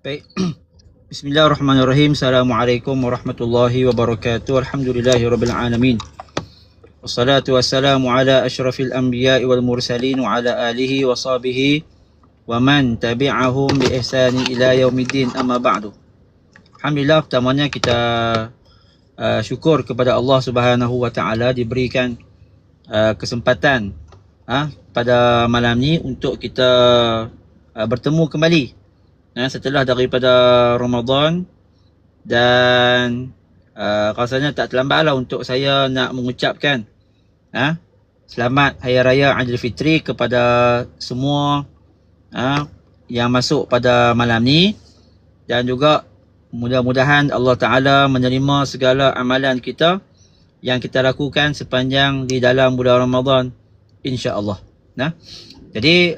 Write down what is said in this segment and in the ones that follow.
Baik. Bismillahirrahmanirrahim. Assalamualaikum warahmatullahi wabarakatuh. Alhamdulillahirabbil alamin. Wassalatu wassalamu ala asyrafil anbiya'i wal mursalin wa ala alihi wa sahbihi wa man tabi'ahum bi ihsani ila yaumiddin, amma ba'du. Alhamdulillah, pertamanya kita syukur kepada Allah Subhanahu wa taala diberikan kesempatan pada malam ni untuk kita bertemu kembali setelah daripada Ramadan, dan rasanya tak terlambatlah untuk saya nak mengucapkan selamat Hari Raya Aidilfitri kepada semua yang masuk pada malam ni, dan juga mudah-mudahan Allah Ta'ala menerima segala amalan kita yang kita lakukan sepanjang di dalam bulan Ramadan, insya-Allah. Jadi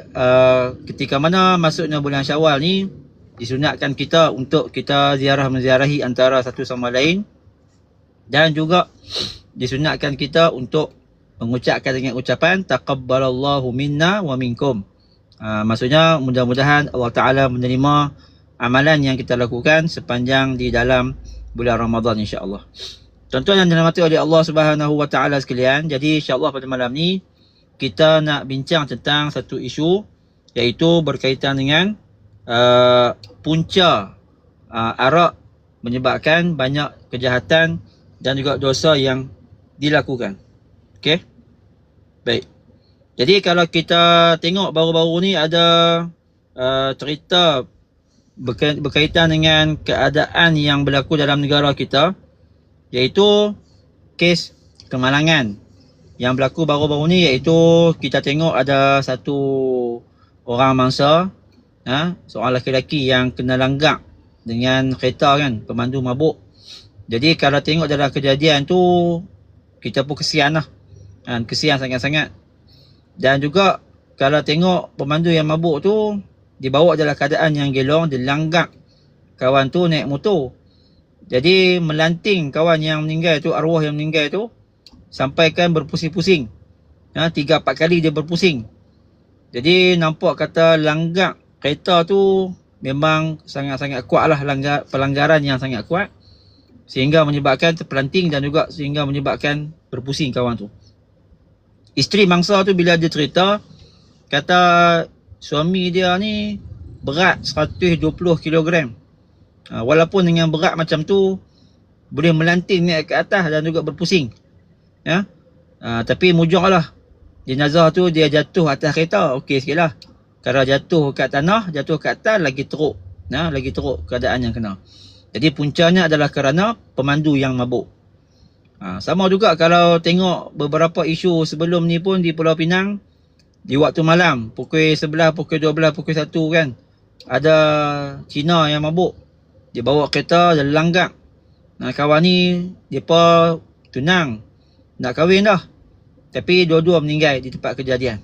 ketika mana masuknya bulan Syawal ni, disunatkan kita untuk kita menziarahi antara satu sama lain, dan juga disunatkan kita untuk mengucapkan dengan ucapan taqabbalallahu minna wa minkum. Maksudnya mudah-mudahan Allah Ta'ala menerima amalan yang kita lakukan sepanjang di dalam bulan Ramadan, insya-Allah. Tuan-tuan yang dirahmati oleh Allah Subhanahu wa taala sekalian, jadi insya-Allah pada malam ni kita nak bincang tentang satu isu, iaitu berkaitan dengan punca arak menyebabkan banyak kejahatan dan juga dosa yang dilakukan. Okey. Baik. Jadi kalau kita tengok baru-baru ni ada cerita berkaitan dengan keadaan yang berlaku dalam negara kita, iaitu kes kemalangan yang berlaku baru-baru ni, iaitu kita tengok ada satu orang mangsa, seorang lelaki yang kena langgak dengan kereta pemandu mabuk. Jadi kalau tengok dalam kejadian tu, kita pun kesian lah, kesian sangat-sangat. Dan juga kalau tengok pemandu yang mabuk tu dibawa dalam keadaan yang gelong, dilanggak kawan tu naik motor. Jadi melanting kawan yang meninggal tu, arwah yang meninggal tu, sampaikan berpusing-pusing. 3-4 kali dia berpusing. Jadi nampak kata langgak kereta tu memang sangat-sangat kuat lah, pelanggaran yang sangat kuat, sehingga menyebabkan terpelanting dan juga sehingga menyebabkan berpusing kawan tu. Isteri mangsa tu bila dia cerita, kata suami dia ni berat 120 kg. Walaupun dengan berat macam tu, boleh melanting naik ke atas dan juga berpusing. Tapi mujurlah, jenazah tu dia jatuh atas kereta, okey sikit lah. Kalau jatuh kat tanah, jatuh kat atas, lagi teruk. Lagi teruk keadaan yang kena. Jadi puncanya adalah kerana pemandu yang mabuk. Sama juga kalau tengok beberapa isu sebelum ni pun di Pulau Pinang, di waktu malam, pukul 11, pukul 12, pukul 1 ada Cina yang mabuk. Dia bawa kereta, dia langgak. Kawan ni, mereka tunang, nak kahwin dah. Tapi dua-dua meninggal di tempat kejadian.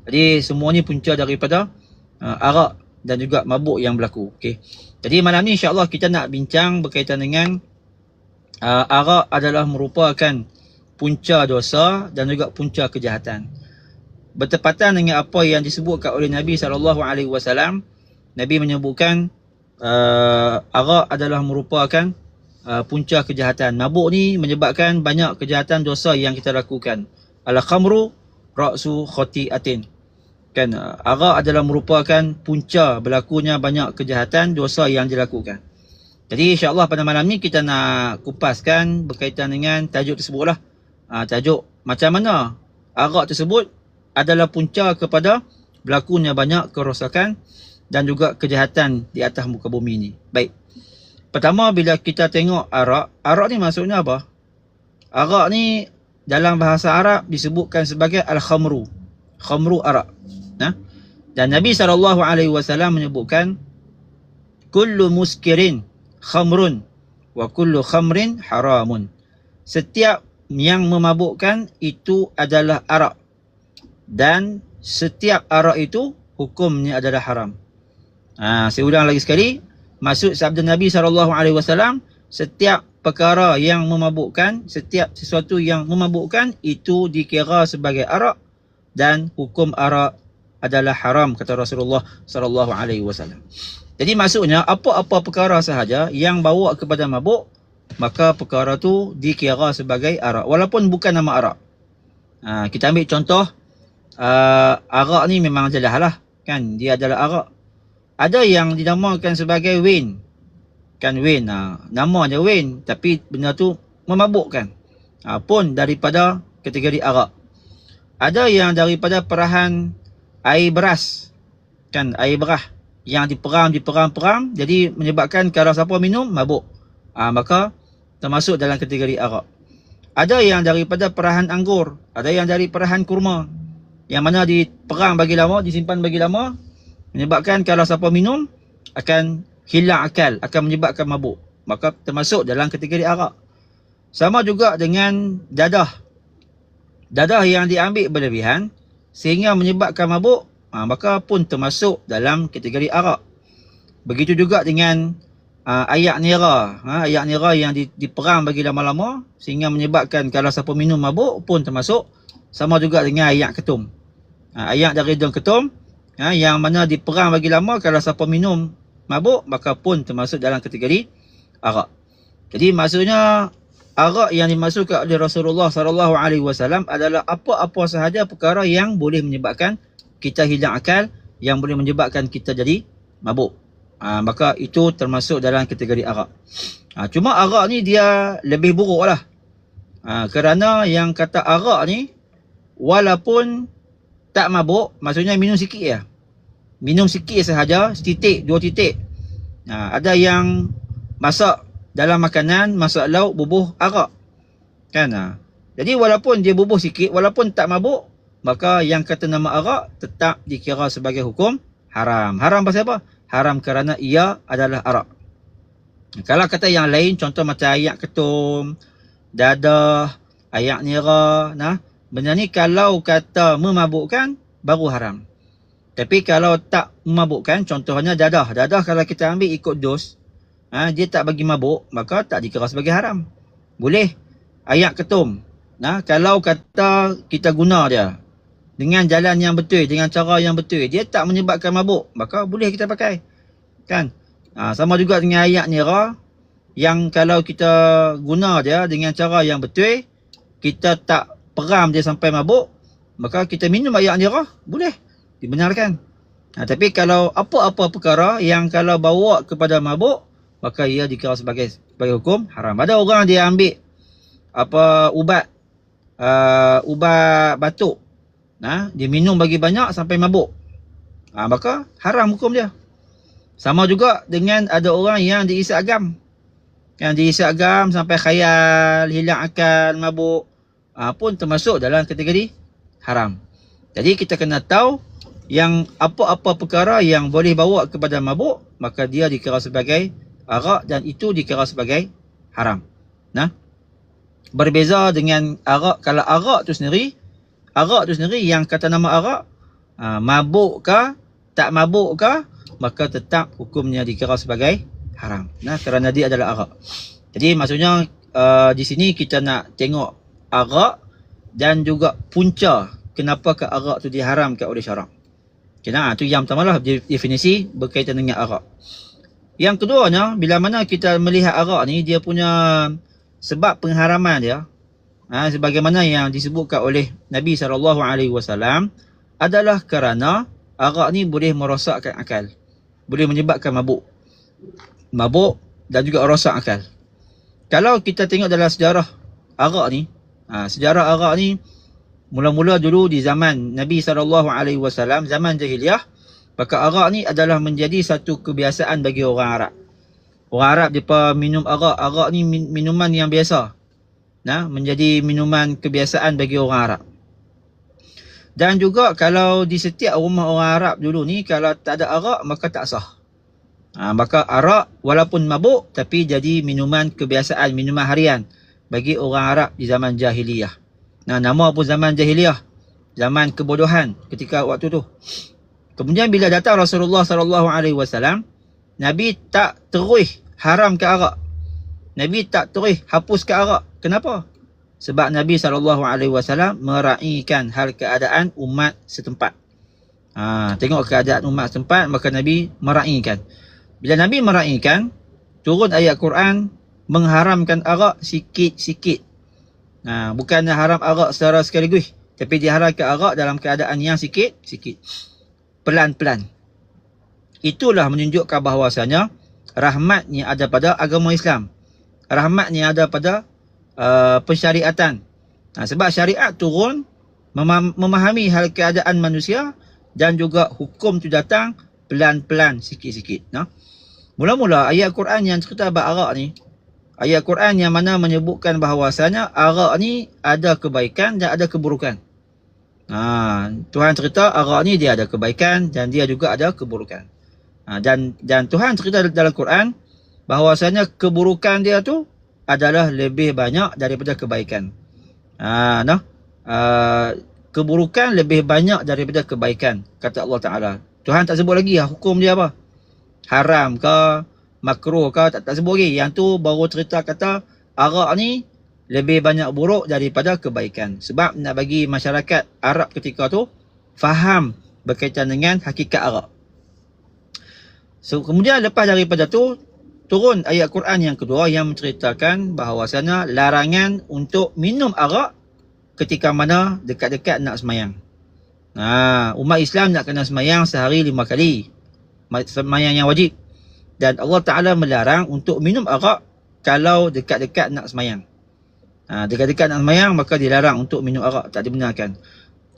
Jadi semua ni punca daripada arak dan juga mabuk yang berlaku. Okay. Jadi malam ni insya-Allah kita nak bincang berkaitan dengan arak adalah merupakan punca dosa dan juga punca kejahatan. Bertepatan dengan apa yang disebutkan oleh Nabi SAW, Nabi menyebutkan arak adalah merupakan punca kejahatan. Mabuk ni menyebabkan banyak kejahatan dosa yang kita lakukan. Al-khamru ra'su khati'atin. Arak adalah merupakan punca berlakunya banyak kejahatan dosa yang dilakukan. Jadi insya-Allah pada malam ni kita nak kupaskan berkaitan dengan tajuk tersebutlah. Tajuk macam mana arak tersebut adalah punca kepada berlakunya banyak kerosakan dan juga kejahatan di atas muka bumi ini. Baik. Pertama, bila kita tengok arak ni maksudnya apa? Arak ni dalam bahasa Arab disebutkan sebagai al-khamru. Khamru arak. Dan Nabi SAW menyebutkan kullu muskirin khamrun wa kullu khamrin haramun. Setiap yang memabukkan itu adalah arak, dan setiap arak itu hukumnya adalah haram. Saya ulang lagi sekali. Maksud sabda Nabi SAW, setiap perkara yang memabukkan, setiap sesuatu yang memabukkan itu dikira sebagai arak, dan hukum arak adalah haram, kata Rasulullah SAW. Jadi maksudnya apa-apa perkara sahaja yang bawa kepada mabuk, maka perkara tu dikira sebagai arak walaupun bukan nama arak. Kita ambil contoh, arak ni memang adalah lah, kan, dia adalah arak. Ada yang dinamakan sebagai wine, kan, wine, nama dia wine, tapi benda tu memabukkan, pun daripada kategori arak. Ada yang daripada perahan air beras, kan, air berah yang diperam, jadi menyebabkan kalau siapa minum mabuk, maka termasuk dalam kategori arak. Ada yang daripada perahan anggur, ada yang dari perahan kurma, yang mana diperang bagi lama, disimpan bagi lama, menyebabkan kalau siapa minum akan hilang akal, akan menyebabkan mabuk, maka termasuk dalam kategori arak. Sama juga dengan dadah. Dadah yang diambil berlebihan sehingga menyebabkan mabuk, maka pun termasuk dalam kategori arak. Begitu juga dengan ayak nira. Ayak nira yang diperang bagi lama-lama sehingga menyebabkan kalau siapa minum mabuk pun termasuk. Sama juga dengan ayak ketum. Ayak dari daun ketum, yang mana diperang bagi lama, kalau siapa minum mabuk maka pun termasuk dalam kategori arak. Jadi maksudnya arak yang dimasukkan oleh Rasulullah SAW adalah apa-apa sahaja perkara yang boleh menyebabkan kita hilang akal, yang boleh menyebabkan kita jadi mabuk. Maka itu termasuk dalam kategori arak. Cuma arak ni dia lebih buruk lah. Kerana yang kata arak ni, walaupun tak mabuk, maksudnya minum sikit ya. Minum sikit sahaja, setitik, 2 titik. Ada yang masak dalam makanan, masak lauk, bubuh arak, kan. Jadi walaupun dia bubuh sikit, walaupun tak mabuk, maka yang kata nama arak tetap dikira sebagai hukum haram. Haram pasal apa? Haram kerana ia adalah arak. Kalau kata yang lain, contoh macam ayak ketum, dadah, ayak nira, benda ni kalau kata memabukkan, baru haram. Tapi kalau tak memabukkan, contohnya dadah. Dadah kalau kita ambil ikut dos, dia tak bagi mabuk, maka tak dikira sebagai haram. Boleh. Ayak ketum, kalau kata kita guna dia dengan jalan yang betul, dengan cara yang betul, dia tak menyebabkan mabuk, maka boleh kita pakai, kan. Sama juga dengan ayak nira, yang kalau kita guna dia dengan cara yang betul, kita tak peram dia sampai mabuk, maka kita minum ayak nira, boleh, dibenarkan. Tapi kalau apa-apa perkara yang kalau bawa kepada mabuk, maka ia dikira sebagai hukum haram. Ada orang dia ambil ubat batuk, dia minum bagi banyak sampai mabuk, maka haram hukum dia. Sama juga dengan ada orang yang diisap agam, yang diisap agam sampai khayal, hilang akal, mabuk, pun termasuk dalam kategori haram. Jadi kita kena tahu yang apa-apa perkara yang boleh bawa kepada mabuk, maka dia dikira sebagai arak, dan itu dikira sebagai haram. Berbeza dengan arak. Kalau arak tu sendiri yang kata nama arak, mabuk ke tak mabuk ke, maka tetap hukumnya dikira sebagai haram, kerana dia adalah arak. Jadi maksudnya di sini kita nak tengok arak dan juga punca kenapa ke arak tu diharamkan oleh syarak. Itu yang pertama lah, definisi berkaitan dengan arak. Yang keduanya, bila mana kita melihat arak ni, dia punya sebab pengharaman dia, sebagaimana yang disebutkan oleh Nabi SAW, adalah kerana arak ni boleh merosakkan akal, boleh menyebabkan mabuk dan juga rosak akal. Kalau kita tengok dalam sejarah arak ni, mula-mula dulu di zaman Nabi SAW, zaman jahiliah, maka arak ni adalah menjadi satu kebiasaan bagi orang Arab. Orang Arab mereka minum arak. Arak ni minuman yang biasa, menjadi minuman kebiasaan bagi orang Arab. Dan juga kalau di setiap rumah orang Arab dulu ni, kalau tak ada arak, maka tak sah. Maka arak walaupun mabuk, tapi jadi minuman kebiasaan, minuman harian bagi orang Arab di zaman jahiliyah. Nama pun zaman jahiliyah, zaman kebodohan ketika waktu tu. Kemudian bila datang Rasulullah SAW, Nabi tak terus haramkan arak. Nabi tak terus hapuskan arak. Kenapa? Sebab Nabi SAW meraihkan hal keadaan umat setempat. Tengok keadaan umat setempat, maka Nabi meraihkan. Bila Nabi meraihkan, turun ayat Quran mengharamkan arak sikit-sikit. Bukan haram arak secara sekaligus, tapi diharamkan arak dalam keadaan yang sikit-sikit, pelan-pelan. Itulah menunjukkan bahawasanya rahmat yang ada pada agama Islam, rahmat yang ada pada pensyariatan. Sebab syariat turun memahami hal keadaan manusia, dan juga hukum tu datang pelan-pelan, sikit-sikit. Mula-mula ayat Quran yang cerita bab arak ni, ayat Quran yang mana menyebutkan bahawasanya arak ni ada kebaikan dan ada keburukan. Tuhan cerita arak ni dia ada kebaikan dan dia juga ada keburukan. Dan Tuhan cerita dalam Quran bahawasanya keburukan dia tu adalah lebih banyak daripada kebaikan. Keburukan lebih banyak daripada kebaikan, kata Allah Ta'ala. Tuhan tak sebut lagi hukum dia apa, haram ke, makruh ke, tak sebut lagi. Yang tu baru cerita kata arak ni lebih banyak buruk daripada kebaikan. Sebab nak bagi masyarakat Arab ketika tu faham berkaitan dengan hakikat arak. Kemudian lepas daripada tu, turun ayat Quran yang kedua yang menceritakan bahawasanya larangan untuk minum arak ketika mana dekat-dekat nak semayang. Umat Islam nak kena semayang sehari 5 kali, semayang yang wajib. Dan Allah Ta'ala melarang untuk minum arak kalau dekat-dekat nak semayang. Dekat-dekat nak semayang, maka dilarang untuk minum arak, tak dibenarkan.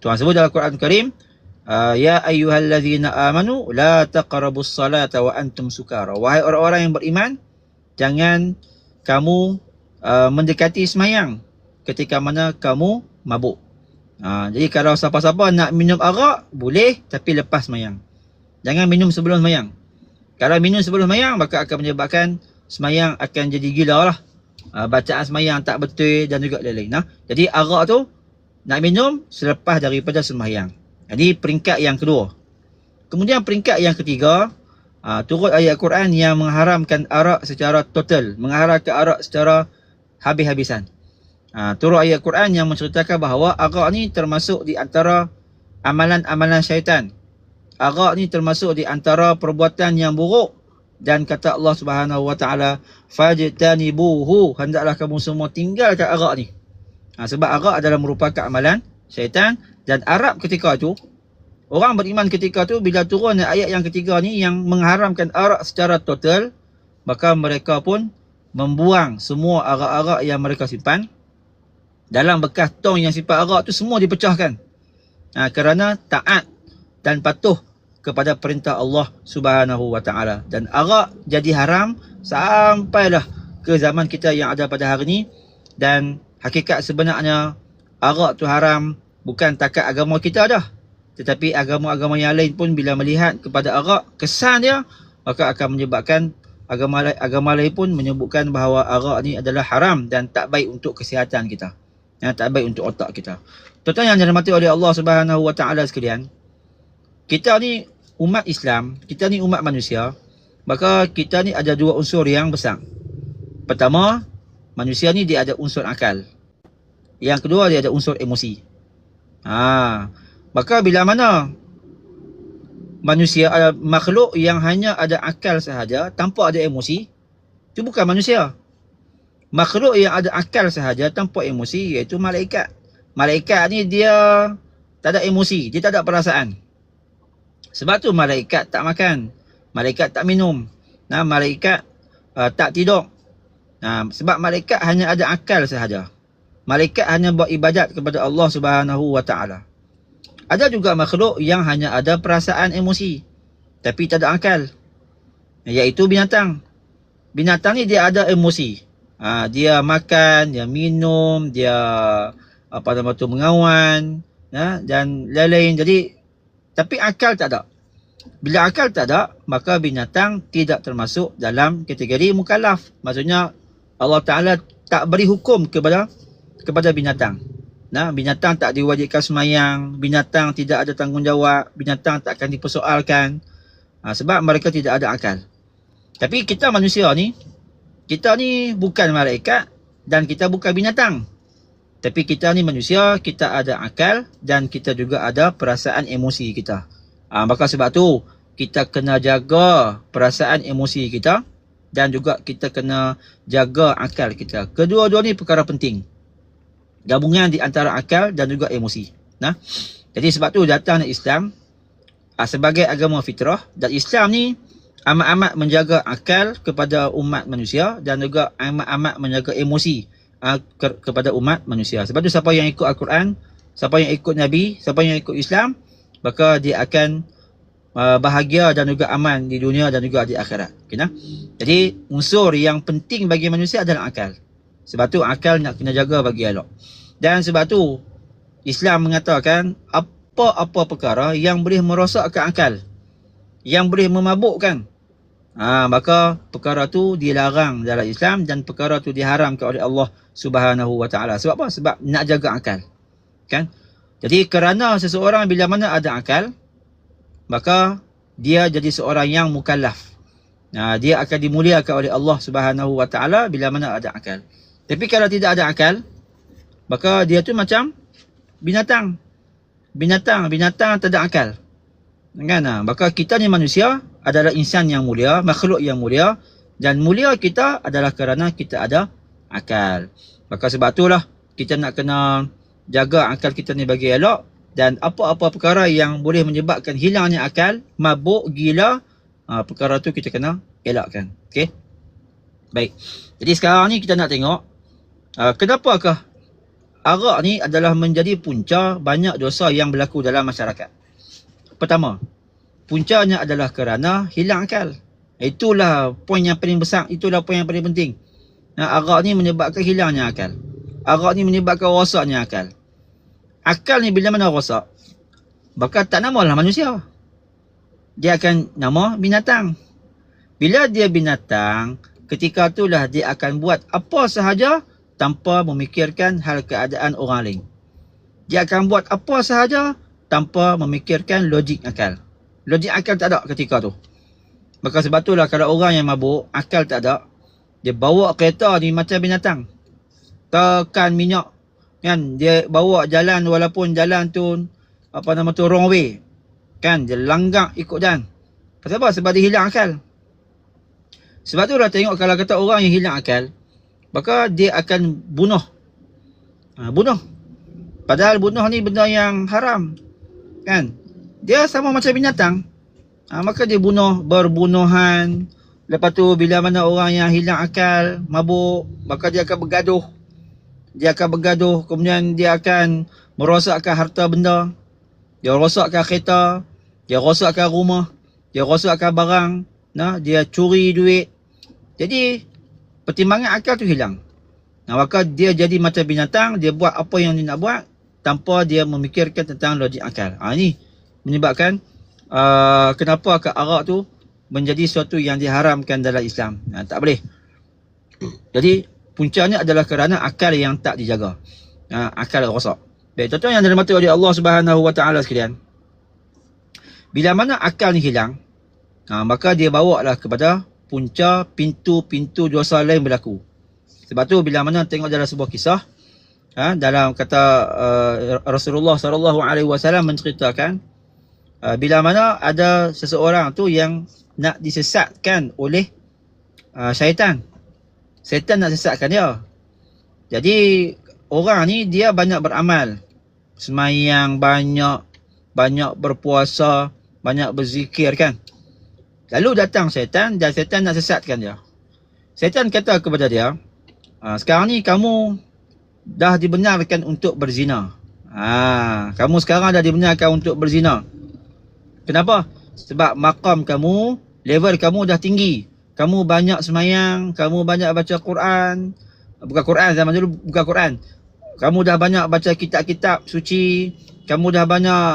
Tuhan sebut dalam Quran Karim, ya ayyuhallazina amanu la taqrabus salata wa antum sukara. Wahai orang-orang yang beriman, jangan kamu mendekati semayang ketika mana kamu mabuk. Jadi kalau siapa-siapa nak minum arak, boleh, tapi lepas semayang. Jangan minum sebelum semayang. Kalau minum sebelum semayang, maka akan menyebabkan semayang akan jadi gila lah. Bacaan semayang tak betul dan juga lain-lain. Jadi arak tu nak minum selepas daripada semayang. Jadi peringkat yang kedua. Kemudian peringkat yang ketiga, turut ayat Quran yang mengharamkan arak secara total, mengharamkan arak secara habis-habisan. Turut ayat Quran yang menceritakan bahawa arak ni termasuk di antara amalan-amalan syaitan. Arak ni termasuk di antara perbuatan yang buruk, dan kata Allah Subhanahu wa taala, fajtanibuhu, hendaklah kamu semua tinggalkan arak ni. Sebab arak adalah merupakan amalan syaitan. Dan Arab ketika tu, orang beriman ketika tu, bila turun ayat yang ketiga ni yang mengharamkan arak secara total, maka mereka pun membuang semua arak-arak yang mereka simpan. Dalam bekas tong yang simpan arak tu semua dipecahkan. Kerana taat dan patuh kepada perintah Allah Subhanahu wa taala. Dan arak jadi haram sampailah ke zaman kita yang ada pada hari ni. Dan hakikat sebenarnya arak tu haram bukan takat agama kita dah, tetapi agama-agama yang lain pun bila melihat kepada arak, kesan dia, maka akan menyebabkan agama lain pun menyebutkan bahawa arak ni adalah haram dan tak baik untuk kesihatan kita, tak baik untuk otak kita. Tuan-tuan yang dirahmati oleh Allah Subhanahu wa taala sekalian, kita ni umat Islam, kita ni umat manusia, maka kita ni ada dua unsur yang besar. Pertama, manusia ni dia ada unsur akal. Yang kedua, dia ada unsur emosi. Maka bila mana manusia ada makhluk yang hanya ada akal sahaja tanpa ada emosi, itu bukan manusia. Makhluk yang ada akal sahaja tanpa emosi iaitu malaikat. Malaikat ni dia tak ada emosi, dia tak ada perasaan. Sebab tu malaikat tak makan, malaikat tak minum, malaikat tak tidur. Sebab malaikat hanya ada akal sahaja. Malaikat hanya buat ibadat kepada Allah Subhanahu wa taala. Ada juga makhluk yang hanya ada perasaan emosi tapi tak ada akal, iaitu binatang. Binatang ni dia ada emosi. Dia makan, dia minum, dia mengawan, dan lain-lain. Jadi tapi akal tak ada. Bila akal tak ada, maka binatang tidak termasuk dalam kategori mukallaf. Maksudnya Allah Ta'ala tak beri hukum kepada binatang. Binatang tak diwajibkan semayang, binatang tidak ada tanggungjawab, binatang tak akan dipersoalkan, sebab mereka tidak ada akal. Tapi kita manusia ni, kita ni bukan malaikat dan kita bukan binatang. Tapi kita ni manusia, kita ada akal dan kita juga ada perasaan emosi kita. Maka sebab tu kita kena jaga perasaan emosi kita dan juga kita kena jaga akal kita. Kedua-dua ni perkara penting. Gabungan di antara akal dan juga emosi. Nah, jadi sebab tu datang Islam sebagai agama fitrah, dan Islam ni amat-amat menjaga akal kepada umat manusia dan juga amat-amat menjaga emosi kepada umat manusia. Sebab tu siapa yang ikut Al-Quran, siapa yang ikut Nabi, siapa yang ikut Islam, maka dia akan bahagia dan juga aman di dunia dan juga di akhirat. Okay, nah? Jadi unsur yang penting bagi manusia adalah akal. Sebab tu akal nak kena jaga bagi elok. Dan sebab tu Islam mengatakan apa-apa perkara yang boleh merosakkan akal, yang boleh memabukkan, maka perkara tu dilarang dalam Islam dan perkara tu diharamkan oleh Allah Subhanahu Wa Taala. Sebab apa? Sebab nak jaga akal. Kan? Jadi kerana seseorang bila mana ada akal, maka dia jadi seorang yang mukallaf. Dia akan dimuliakan oleh Allah Subhanahu Wa Taala bila mana ada akal. Tapi kalau tidak ada akal, maka dia tu macam binatang. Binatang tak ada akal. Kan? Maka kita ni manusia adalah insan yang mulia, makhluk yang mulia, dan mulia kita adalah kerana kita ada akal. Maka sebab itulah kita nak kena jaga akal kita ni bagi elok, dan apa-apa perkara yang boleh menyebabkan hilangnya akal, mabuk, gila, perkara tu kita kena elakkan. Okey? Baik. Jadi sekarang ni kita nak tengok kenapakah arak ni adalah menjadi punca banyak dosa yang berlaku dalam masyarakat. Pertama, puncanya adalah kerana hilang akal. Itulah poin yang paling besar, itulah poin yang paling penting. Arak ni menyebabkan hilangnya akal. Arak ni menyebabkan rosaknya akal. Akal ni bila mana rosak, maka tak namalah manusia. Dia akan nama binatang. Bila dia binatang, ketika itulah dia akan buat apa sahaja tanpa memikirkan hal keadaan orang lain. Dia akan buat apa sahaja tanpa memikirkan logik akal. Logik akal tak ada ketika tu. Maka sebab itulah kalau orang yang mabuk, akal tak ada, dia bawa kereta ni macam binatang. Tekan minyak. Kan? Dia bawa jalan walaupun jalan tu, wrong way. Kan? Dia langgak ikut jalan. Pasal apa? Sebab dia hilang akal. Sebab tu lah tengok kalau kata orang yang hilang akal, maka dia akan bunuh. Bunuh. Padahal bunuh ni benda yang haram. Kan? Dia sama macam binatang. Maka dia bunuh, berbunuhan. Lepas tu bila mana orang yang hilang akal, mabuk, maka dia akan bergaduh. Dia akan bergaduh, kemudian dia akan merosakkan harta benda. Dia rosakkan kereta, dia rosakkan rumah, dia rosakkan barang, dia curi duit. Jadi pertimbangan akal tu hilang. Maka dia jadi macam binatang, dia buat apa yang dia nak buat tanpa dia memikirkan tentang logik akal. Ini menyebabkan kenapa arak tu menjadi sesuatu yang diharamkan dalam Islam. Tak boleh. Jadi puncanya adalah kerana akal yang tak dijaga. Akal rosak. Baik, tuan-tuan yang dirahmati oleh Allah Subhanahu Wa Taala sekalian. Bila mana akal ni hilang, maka dia bawa lah kepada punca pintu-pintu dosa lain berlaku. Sebab tu bila mana tengok dalam sebuah kisah, dalam kata Rasulullah SAW menceritakan, bila mana ada seseorang tu yang nak disesatkan oleh syaitan. Syaitan nak sesatkan dia. Jadi orang ni dia banyak beramal, semayang banyak, banyak berpuasa, banyak berzikir kan. Lalu datang syaitan dan syaitan nak sesatkan dia. Syaitan kata kepada dia, sekarang ni kamu dah dibenarkan untuk berzina. Kamu sekarang dah dibenarkan untuk berzina. Kenapa? Sebab maqam kamu, level kamu dah tinggi. Kamu banyak semayang, kamu banyak baca Quran. Bukan Quran, zaman dulu bukan Quran. Kamu dah banyak baca kitab-kitab suci. Kamu dah banyak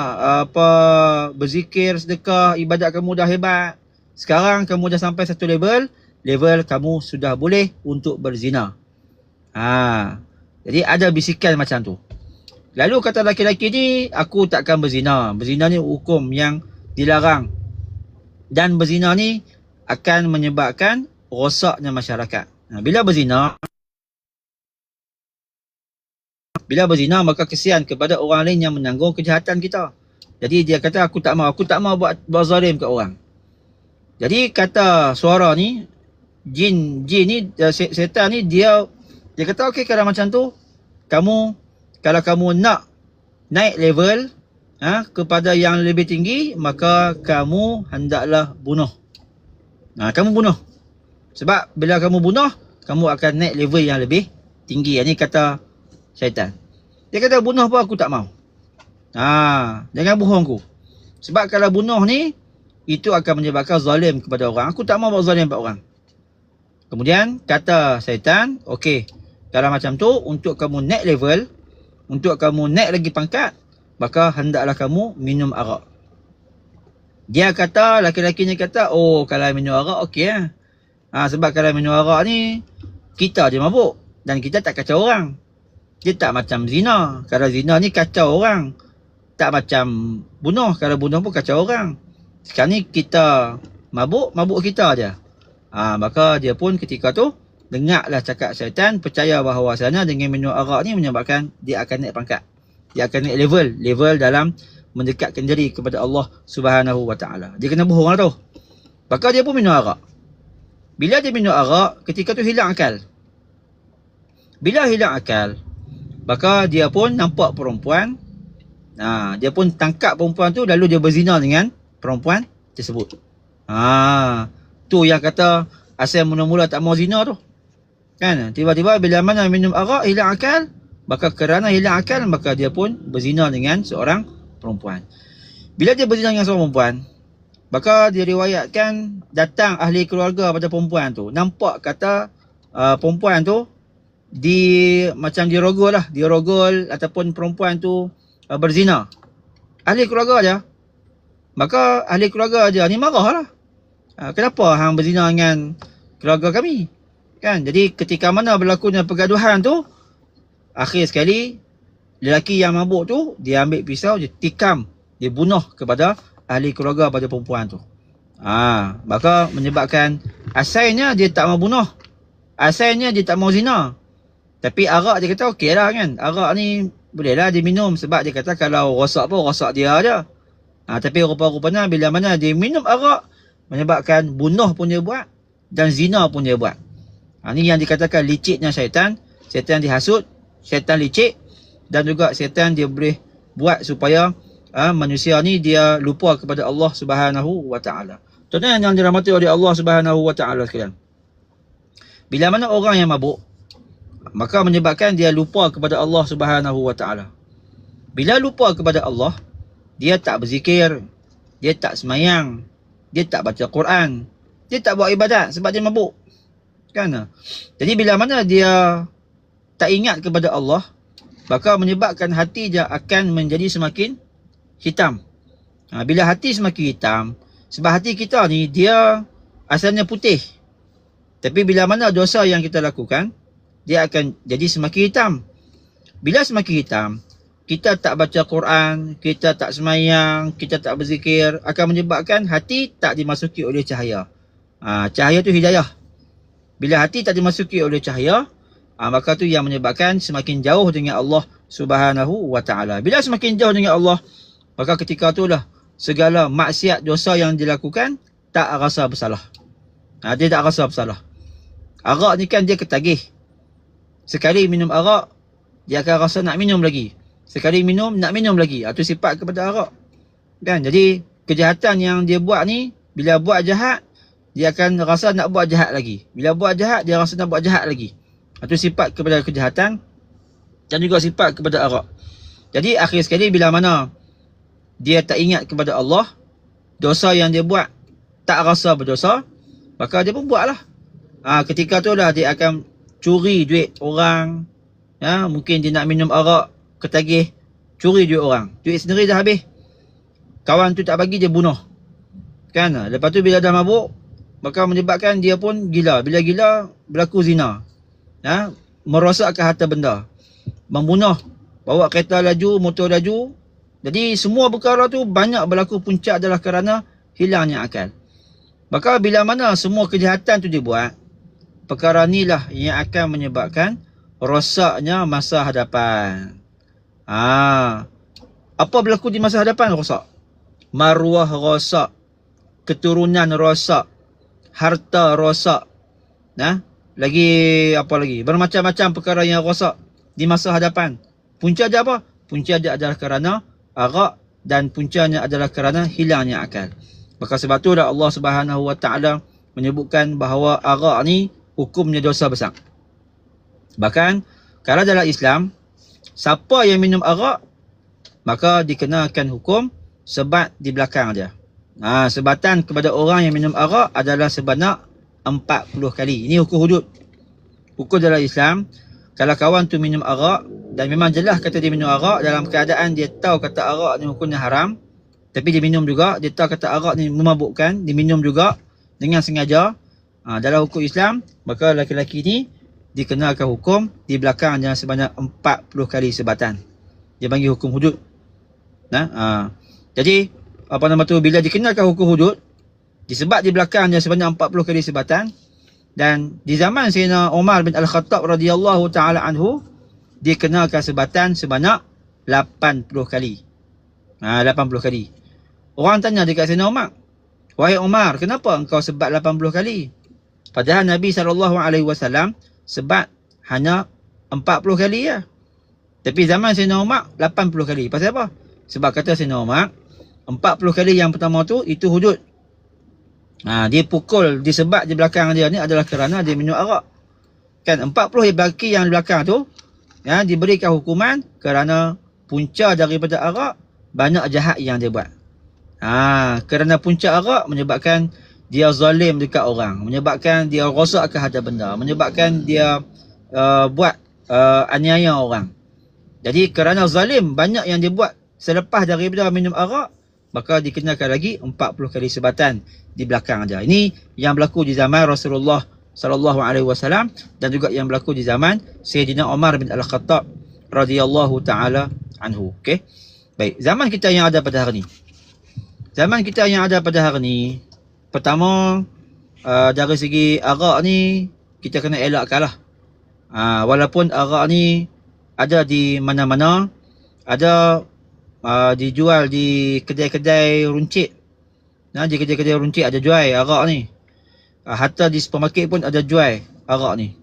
berzikir, sedekah, ibadat kamu dah hebat. Sekarang kamu dah sampai satu level kamu sudah boleh untuk berzina. Jadi ada bisikan macam tu. Lalu kata laki-laki ni, aku takkan berzina. Berzina ni hukum yang dilarang. Dan berzina ni akan menyebabkan rosaknya masyarakat. Bila berzina maka kesian kepada orang lain yang menanggung kejahatan kita. Jadi dia kata aku tak mau buat zalim ke orang. Jadi kata suara ni, jin ni, setan ni, dia kata okey, kalau macam tu kalau kamu nak naik level kepada yang lebih tinggi, maka kamu hendaklah bunuh. Kamu bunuh. Sebab bila kamu bunuh, kamu akan naik level yang lebih tinggi. Ini kata syaitan. Dia kata bunuh pun aku tak mau. Jangan bohong aku. Sebab kalau bunuh ni, itu akan menyebabkan zalim kepada orang. Aku tak mau buat zalim kepada orang. Kemudian kata syaitan, okey, kalau macam tu, untuk kamu naik level, untuk kamu naik lagi pangkat, maka hendaklah kamu minum arak. Dia kata, laki-lakinya kata, oh, kalau minum arak, okey lah. Sebab kalau minum arak ni, kita je mabuk. Dan kita tak kacau orang. Dia tak macam zina. Kalau zina ni kacau orang. Tak macam bunuh. Kalau bunuh pun kacau orang. Sekarang ni kita mabuk kita je. Maka dia pun ketika tu, dengarlah cakap syaitan, percaya bahawasanya dengan minum arak ni menyebabkan dia akan naik pangkat. Dia akan naik level dalam mendekatkan diri kepada Allah Subhanahu Wa Taala. Dia kena bohong lah tu. Maka dia pun minum arak. Bila dia minum arak, ketika tu hilang akal. Bila hilang akal, maka dia pun nampak perempuan. Dia pun tangkap perempuan tu, lalu dia berzina dengan perempuan tersebut. Tu yang kata asal mula-mula tak mau zina tu. Kan? Tiba-tiba bila mana minum arak, hilang akal. Maka kerana hilang akal, maka dia pun berzina dengan seorang perempuan. Bila dia berzina dengan seorang perempuan, maka dia riwayatkan datang ahli keluarga pada perempuan tu. Nampak kata perempuan tu macam dirogol lah. Dirogol ataupun perempuan tu berzina. Ahli keluarga dia. Maka ahli keluarga dia ni marah lah. Kenapa hang berzina dengan keluarga kami? Kan? Jadi ketika mana berlakunya pergaduhan tu, akhir sekali lelaki yang mabuk tu, dia ambil pisau, dia tikam, dia bunuh kepada ahli keluarga pada perempuan tu. Maka menyebabkan asalnya dia tak mau bunuh. Asalnya dia tak mau zina. Tapi arak dia kata okey lah kan. Arak ni bolehlah dia minum, sebab dia kata kalau rosak pun rosak dia aja. Tapi rupa-rupanya bila mana dia minum arak, menyebabkan bunuh pun dia buat dan zina pun dia buat. Ini yang dikatakan liciknya syaitan. Syaitan dihasut, syaitan licik, dan juga syaitan dia boleh buat supaya manusia ni dia lupa kepada Allah Subhanahu Wa Taala. Tuan-tuan yang dirahmati oleh Allah Subhanahu Wa Taala sekalian. Bila mana orang yang mabuk, maka menyebabkan dia lupa kepada Allah Subhanahu Wa Taala. Bila lupa kepada Allah, dia tak berzikir, dia tak semayang, dia tak baca Quran, dia tak buat ibadat sebab dia mabuk. Kan? Jadi bila mana dia tak ingat kepada Allah, maka menyebabkan hati dia akan menjadi semakin hitam. Bila hati semakin hitam, sebab hati kita ni dia asalnya putih. Tapi bila mana dosa yang kita lakukan, dia akan jadi semakin hitam. Bila semakin hitam, kita tak baca Quran, kita tak semayang, kita tak berzikir, akan menyebabkan hati tak dimasuki oleh cahaya. Cahaya tu hidayah. Bila hati tak dimasuki oleh cahaya, maka tu yang menyebabkan semakin jauh dengan Allah Subhanahu Wa Taala. Bila semakin jauh dengan Allah, maka ketika itulah segala maksiat dosa yang dilakukan tak rasa bersalah. Dia tak rasa bersalah. Arak ni kan dia ketagih. Sekali minum arak, dia akan rasa nak minum lagi. Sekali minum, nak minum lagi. Itu sifat kepada arak. Kan? Jadi kejahatan yang dia buat ni, bila buat jahat, dia akan rasa nak buat jahat lagi. Bila buat jahat, dia rasa nak buat jahat lagi. Itu sifat kepada kejahatan dan juga sifat kepada arak. Jadi akhir sekali bila mana dia tak ingat kepada Allah, dosa yang dia buat tak rasa berdosa, maka dia pun buatlah. Ketika tu lah dia akan curi duit orang. Mungkin dia nak minum arak, ketagih, curi duit orang. Duit sendiri dah habis. Kawan tu tak bagi, dia bunuh. Kan? Lepas tu bila dah mabuk, maka menyebabkan dia pun gila. Bila gila, berlaku zina. Merosakkan harta benda. Membunuh, bawa kereta laju, motor laju. Jadi semua perkara tu banyak berlaku, puncak adalah kerana hilangnya akal. Maka bila mana semua kejahatan tu dibuat, perkara inilah yang akan menyebabkan rosaknya masa hadapan. Apa berlaku di masa hadapan rosak? Maruah rosak, keturunan rosak, harta rosak, lagi apa lagi? Bermacam-macam perkara yang rosak di masa hadapan. Punca dia apa? Punca dia adalah kerana arak, dan puncanya adalah kerana hilangnya akal. Maka sebab tu dah Allah Subhanahu Wa Taala menyebutkan bahawa arak ni hukumnya dosa besar. Bahkan kalau dalam Islam, siapa yang minum arak, maka dikenakan hukum sebat di belakang dia. Sebatan kepada orang yang minum arak adalah sebanyak 40 kali. Ini hukum hudud. Hukum dalam Islam, kalau kawan tu minum arak, dan memang jelas kata dia minum arak, dalam keadaan dia tahu kata arak ni hukumnya haram, tapi dia minum juga, dia tahu kata arak ni memabukkan, dia minum juga dengan sengaja, dalam hukum Islam, maka lelaki ni dikenakan hukum di belakangnya sebanyak 40 kali sebatan. Dia panggil hukum hudud. Jadi bila dikenakan hukum hudud, disebat di belakangnya sebanyak 40 kali sebatan. Dan di zaman Sayyidina Umar bin Al-Khattab radhiyallahu taala anhu, dikenakan sebatan sebanyak 80 kali. 80 kali. Orang tanya dekat Sayyidina Umar, "Wahai Umar, kenapa engkau sebat 80 kali?" Padahal Nabi SAW sebat hanya 40 kali ya. Tapi zaman Sayyidina Umar 80 kali. Pasal apa? Sebab kata Sayyidina Umar, 40 kali yang pertama tu itu hudud. Dia pukul, disebat di belakang dia ni adalah kerana dia minum arak. Kan 40 baki yang di belakang tu diberikan hukuman kerana punca daripada arak banyak jahat yang dia buat. Kerana punca arak menyebabkan dia zalim dekat orang, menyebabkan dia rosakkan harta benda, menyebabkan dia buat aniaya orang. Jadi kerana zalim banyak yang dia buat selepas daripada minum arak, maka dikenakan lagi 40 kali sebatan di belakang dia. Ini yang berlaku di zaman Rasulullah sallallahu alaihi wasallam dan juga yang berlaku di zaman Sayyidina Umar bin Al-Khattab radhiyallahu taala anhu. Okey. Baik, zaman kita yang ada pada hari ni. Zaman kita yang ada pada hari ni, pertama dari segi arak ni kita kena elakkanlah. Walaupun arak ni ada di mana-mana, ada dijual di kedai-kedai runcit. Di kedai-kedai runcit ada jual arak ni. Hatta di supermarket pun ada jual arak ni.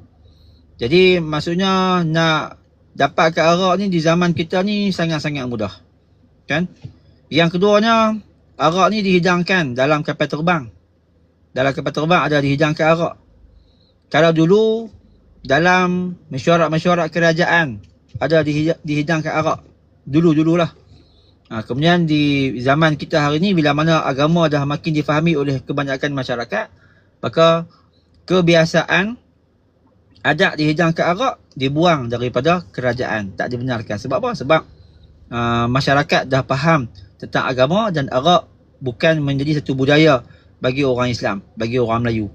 Jadi maksudnya nak dapatkan arak ni di zaman kita ni sangat-sangat mudah. Kan? Yang keduanya, arak ni dihidangkan dalam kapal terbang. Dalam kapal terbang ada dihidangkan arak. Kalau dulu dalam mesyuarat-mesyuarat kerajaan ada dihidangkan arak. Dulu-dululah. Kemudian di zaman kita hari ni, bila mana agama dah makin difahami oleh kebanyakan masyarakat, maka kebiasaan adat dihidangkan arak dibuang daripada kerajaan. Tak dibenarkan. Sebab apa? Sebab masyarakat dah faham tentang agama dan arak bukan menjadi satu budaya bagi orang Islam, bagi orang Melayu.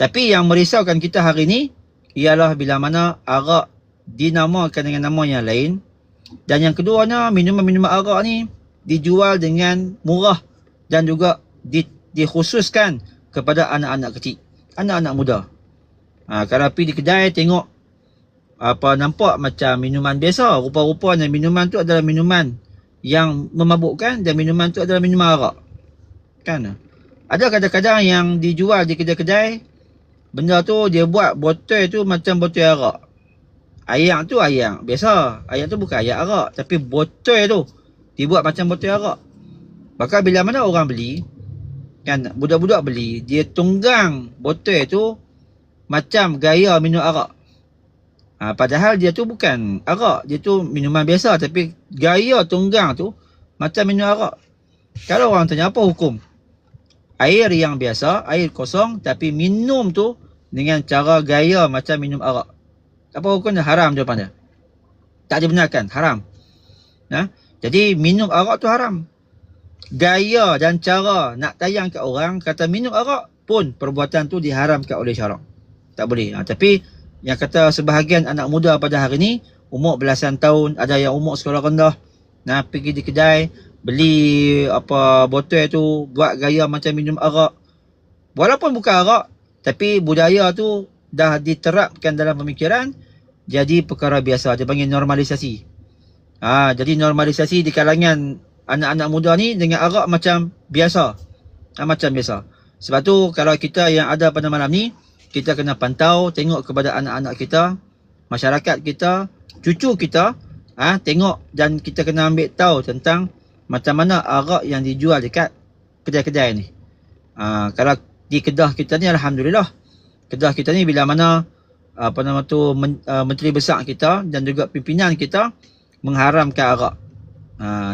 Tapi yang merisaukan kita hari ni ialah bila mana arak dinamakan dengan nama yang lain. Dan yang keduanya, minuman-minuman arak ni dijual dengan murah dan juga dikhususkan kepada anak-anak kecil, anak-anak muda. Kalau pergi di kedai tengok nampak macam minuman biasa, rupa-rupanya minuman tu adalah minuman yang memabukkan dan minuman tu adalah minuman arak. Kan? Ada kadang-kadang yang dijual di kedai-kedai, benda tu dia buat botol tu macam botol arak. Ayak tu ayak biasa. Ayak tu bukan ayak arak. Tapi botol tu dibuat macam botol arak. Maka bila mana orang beli, kan, budak-budak beli, dia tunggang botol tu macam gaya minum arak. Padahal dia tu bukan arak. Dia tu minuman biasa. Tapi gaya tunggang tu macam minum arak. Kalau orang tanya apa hukum? Air yang biasa, air kosong, tapi minum tu dengan cara gaya macam minum arak. Apa hukumnya? Haram jawapan dia. Tak dibenarkan, haram. Jadi minum arak tu haram. Gaya dan cara nak tayang kat orang kata minum arak pun perbuatan tu diharamkan oleh syarak. Tak boleh. Tapi yang kata sebahagian anak muda pada hari ni, umur belasan tahun, ada yang umur sekolah rendah, pergi di kedai, beli botol tu, buat gaya macam minum arak. Walaupun bukan arak, tapi budaya tu dah diterapkan dalam pemikiran, jadi perkara biasa. Dia panggil normalisasi. Jadi normalisasi di kalangan anak-anak muda ni dengan arak macam biasa. macam biasa. Sebab tu kalau kita yang ada pada malam ni, kita kena pantau, tengok kepada anak-anak kita, masyarakat kita, cucu kita, tengok dan kita kena ambil tahu tentang macam mana arak yang dijual dekat kedai-kedai ni. Kalau di Kedah kita ni, alhamdulillah, Kedah kita ni bila mana menteri besar kita dan juga pimpinan kita mengharamkan arak.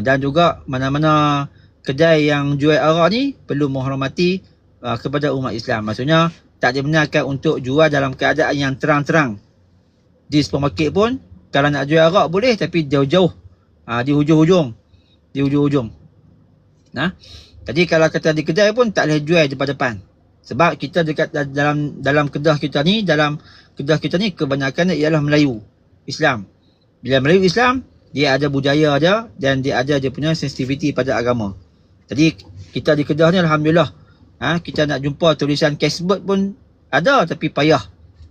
Dan juga mana-mana kedai yang jual arak ni perlu menghormati kepada umat Islam. Maksudnya tak dibenarkan untuk jual dalam keadaan yang terang-terang. Di supermarket pun kalau nak jual arak boleh, tapi jauh-jauh, di hujung-hujung. Jadi kalau kata di kedai pun tak boleh jual depan-depan. Sebab kita dekat dalam Kedah kita ni, kebanyakan ialah Melayu Islam. Bila Melayu Islam, dia ada budaya dia dan dia ada dia punya sensitiviti pada agama. Jadi kita di Kedah ni alhamdulillah, kita nak jumpa tulisan Caseboard pun ada tapi payah.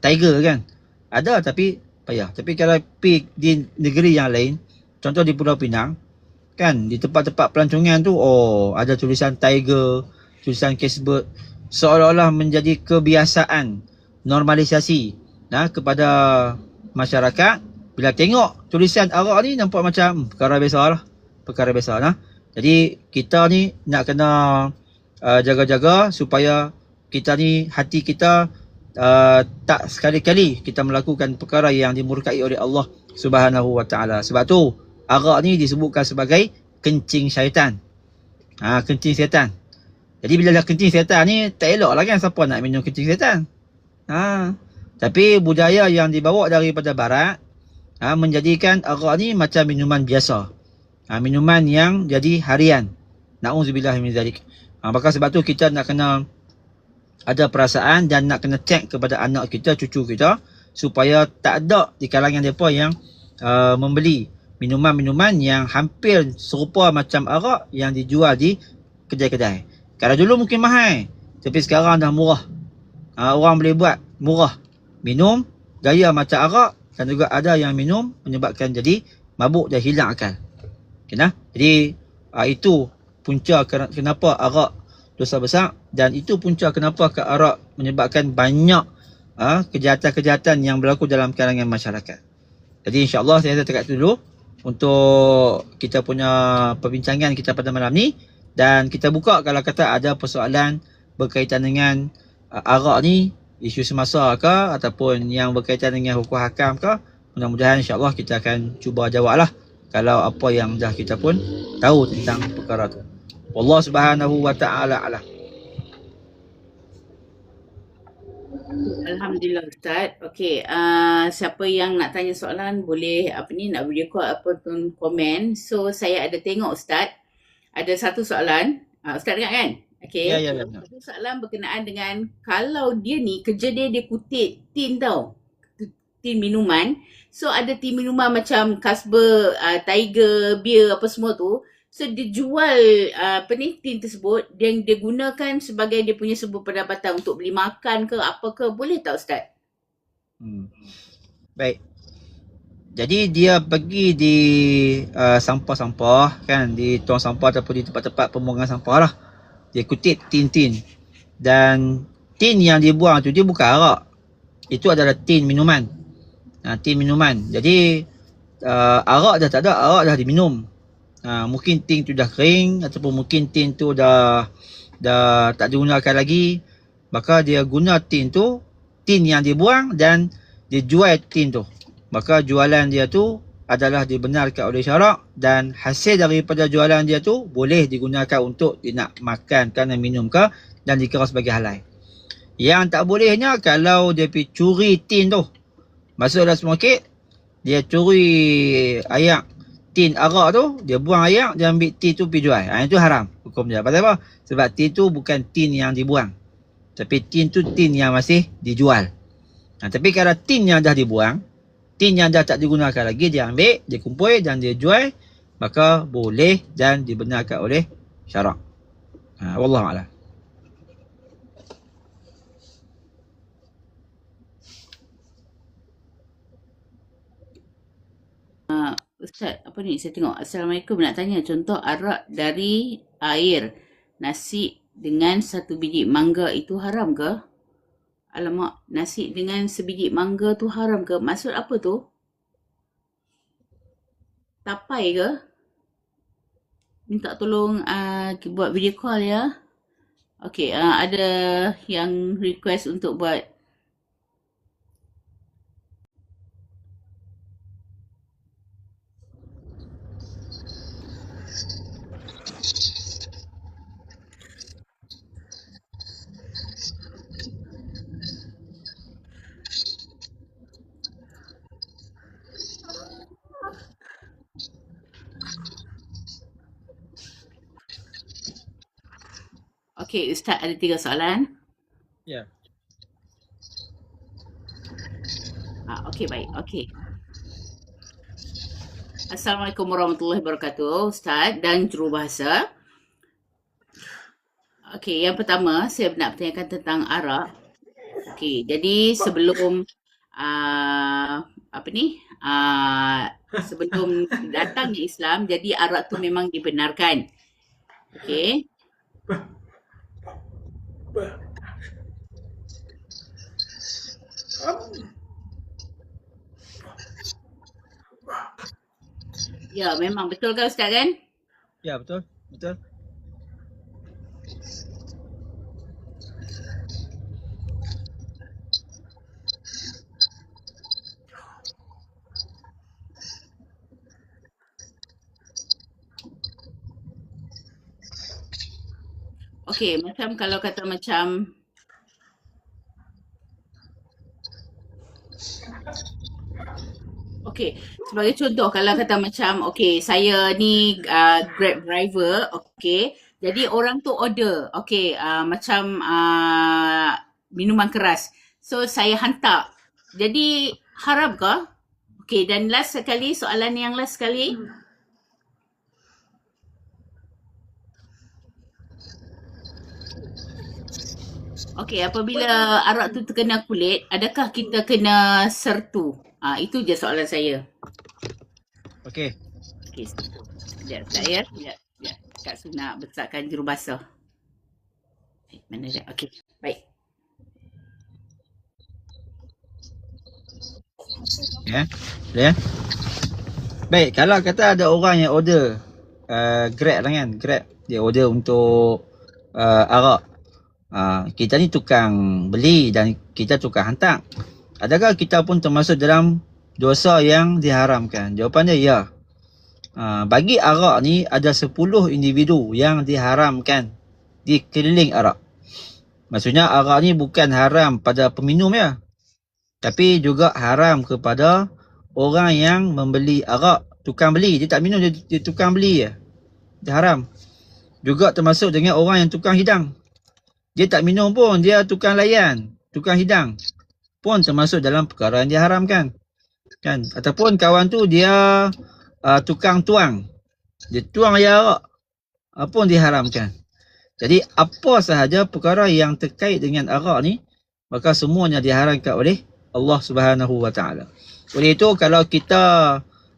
Tiger kan, ada tapi payah. Tapi kalau pergi di negeri yang lain, contoh di Pulau Pinang kan, di tempat-tempat pelancongan tu, ada tulisan Tiger, tulisan Caseboard, seolah-olah menjadi kebiasaan, normalisasi kepada masyarakat. Bila tengok tulisan arak ni nampak macam perkara biasa lah. Jadi kita ni nak kena jaga-jaga supaya kita ni, hati kita tak sekali-kali kita melakukan perkara yang dimurkai oleh Allah Subhanahu Wa Taala. Sebab tu arak ni disebutkan sebagai kencing syaitan. Kencing syaitan. Jadi bila dah kencing syaitan ni, tak elok lah kan, siapa nak minum kencing syaitan. Tapi budaya yang dibawa daripada barat menjadikan arak ni macam minuman biasa. Minuman yang jadi harian. Na'udzubillah min zalik. Maka sebab tu kita nak kena ada perasaan dan nak kena check kepada anak kita, cucu kita, supaya tak ada di kalangan mereka yang membeli minuman-minuman yang hampir serupa macam arak yang dijual di kedai-kedai. Kalau dulu mungkin mahal, tapi sekarang dah murah. Orang boleh buat murah. Minum gaya macam arak, dan juga ada yang minum menyebabkan jadi mabuk dan hilang akal. Jadi itu punca kenapa arak dosa besar, dan itu punca kenapa arak menyebabkan banyak kejahatan-kejahatan yang berlaku dalam kalangan masyarakat. Jadi insya-Allah saya dekat dulu untuk kita punya perbincangan kita pada malam ni, dan kita buka kalau kata ada persoalan berkaitan dengan arak ni, isu semasa ke ataupun yang berkaitan dengan hukum hakam ke, mudah-mudahan insya-Allah kita akan cuba jawablah kalau apa yang dah kita pun tahu tentang perkara tu. Wallahu Subhanahu Wa Taala alam. Alhamdulillah Ustaz. Okey, siapa yang nak tanya soalan boleh nak video call ataupun komen. So saya ada tengok Ustaz, ada satu soalan. Ustaz dengar kan? Okey. Ya. Satu soalan berkenaan dengan kalau dia ni kerja dia kutip tin tau. Tin minuman. So ada tin minuman macam Carlsberg, Tiger, beer apa semua tu. So dia jual tin tersebut yang dia gunakan sebagai dia punya sumber pendapatan untuk beli makan ke apa ke, boleh tak Ustaz? Baik. Jadi dia pergi di sampah-sampah kan, di tong sampah ataupun di tempat-tempat pembuangan sampah lah. Dia kutip tin-tin. Dan tin yang dia buang tu dia bukan arak. Itu adalah tin minuman. Tin minuman. Jadi arak dah tak ada, arak dah diminum. Mungkin tin tu dah kering ataupun mungkin tin tu dah tak digunakan lagi. Maka dia guna tin tu, tin yang dia buang, dan dia jual tin tu. Maka jualan dia tu adalah dibenarkan oleh syarak, dan hasil daripada jualan dia tu boleh digunakan untuk dia nak makan ke, nak minum ke, dan dikira sebagai halal. Yang tak bolehnya kalau dia pergi curi tin tu, masuk dalam supermarket, dia curi ayak tin arak tu, dia buang ayak, dia ambil tin tu pergi jual. Itu haram hukum dia. Pasal apa? Sebab tin tu bukan tin yang dibuang, tapi tin tu tin yang masih dijual. Tapi kalau tin yang dah dibuang, tin yang dah tak digunakan lagi, dia ambil, dia kumpul dan dia jual, maka boleh dan dibenarkan oleh syarak. Wallahualam. Ustaz, saya tengok. Assalamualaikum, nak tanya contoh arak dari air, nasi dengan satu biji mangga itu haram ke? Alamak, nasi dengan sebiji mangga tu haram ke? Maksud apa tu? Tapai ke? Minta tolong buat video call ya. Okey, ada yang request untuk buat. Okey, Ustaz ada 3 soalan. Ya. Okey, baik. Okey. Assalamualaikum warahmatullahi wabarakatuh, Ustaz dan jurubahasa. Okey, yang pertama saya nak bertanyakan tentang arak. Okey, jadi sebelum sebelum datangnya Islam, jadi arak tu memang dibenarkan. Okey. Ya, memang betul ke Ustaz kan? Ya, betul. Betul. Okey, macam kalau kata macam okey, sebagai contoh kalau kata macam okey, saya ni Grab driver, okey. Jadi orang tu order, okey, macam minuman keras. So saya hantar. Jadi haram ke? Okey, dan last sekali, soalan yang last sekali. Okey, apabila arak tu terkena kulit, adakah kita kena sertu? Itu je soalan saya. Okey. Okey, sekejap saya. Sekejap. Kak Su nak besarkan jurubahasa. Mana dia? Okey, baik. Ya. Ya. Baik, kalau kata ada orang yang order Grab lah kan, Grab dia order untuk arak. Kita ni tukang beli dan kita tukang hantar. Adakah kita pun termasuk dalam dosa yang diharamkan? Jawapannya ya. Bagi arak ni ada 10 individu yang diharamkan di keliling arak. Maksudnya arak ni bukan haram pada peminum ya, tapi juga haram kepada orang yang membeli arak, tukang beli. Dia tak minum, dia tukang beli ya. Dia haram. Juga termasuk dengan orang yang tukang hidang. Dia tak minum pun, dia tukang layan, tukang hidang pun termasuk dalam perkara yang diharamkan. Kan? Ataupun kawan tu dia tukang tuang. Dia tuang air arak pun diharamkan. Jadi apa sahaja perkara yang terkait dengan arak ni, maka semuanya diharamkan oleh Allah Subhanahu Wa Taala. Oleh itu kalau kita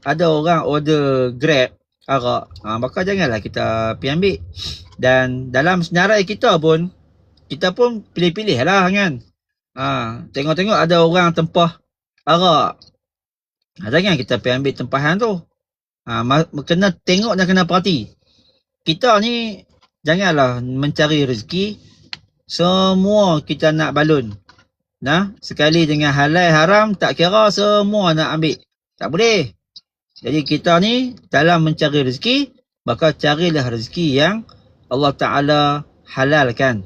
ada orang order Grab arak, maka janganlah kita pergi ambil. Dan dalam senarai kita pun pilih-pilih lah kan. Tengok-tengok ada orang tempah arak. Jangan kita pergi ambil tempahan tu. Kena tengok dan kena perhati. Kita ni janganlah mencari rezeki semua kita nak balun. Sekali dengan halal haram tak kira semua nak ambil. Tak boleh. Jadi kita ni dalam mencari rezeki, maka carilah rezeki yang Allah Ta'ala halalkan.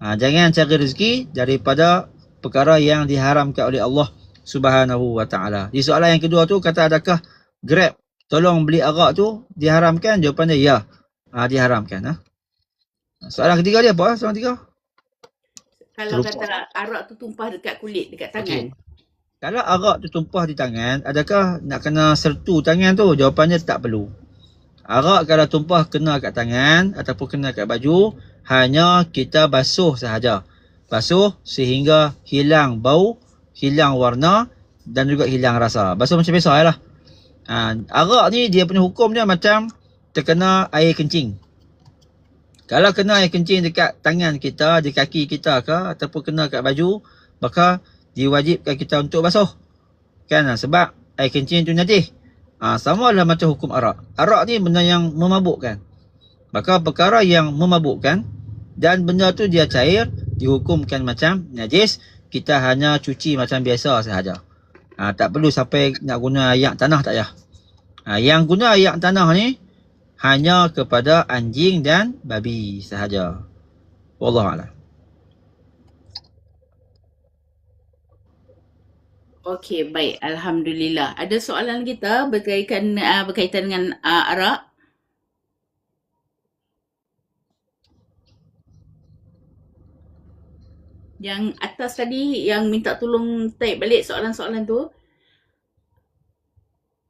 Jangan cari rezeki daripada perkara yang diharamkan oleh Allah Subhanahu Wa Taala. Di soalan yang kedua tu kata adakah Grab tolong beli arak tu diharamkan? Jawapannya ya. Diharamkan. Soalan ketiga dia apa? Soalan ketiga. Kalau kata arak tu tumpah dekat kulit, dekat tangan. Kalau arak tu tumpah di tangan, adakah nak kena sertu tangan tu? Jawapannya tak perlu. Arak kalau tumpah kena kat tangan ataupun kena kat baju, hanya kita basuh sahaja. Basuh sehingga hilang bau, hilang warna dan juga hilang rasa. Basuh macam biasa lah. Arak ni dia punya hukum dia macam terkena air kencing. Kalau kena air kencing dekat tangan kita, di kaki kita ke, ataupun kena kat baju, maka diwajibkan kita untuk basuh. Kan? Sebab air kencing tu najis. Sama lah macam hukum arak. Arak ni benda yang memabukkan. Maka perkara yang memabukkan dan benda tu dia cair, dihukumkan macam najis. Kita hanya cuci macam biasa sahaja. Tak perlu sampai nak guna air tanah, tak payah. Yang guna air tanah ni hanya kepada anjing dan babi sahaja. Wallahualam. Okey, baik. Alhamdulillah. Ada soalan kita berkaitan dengan arak? Yang atas tadi yang minta tolong type balik soalan-soalan tu.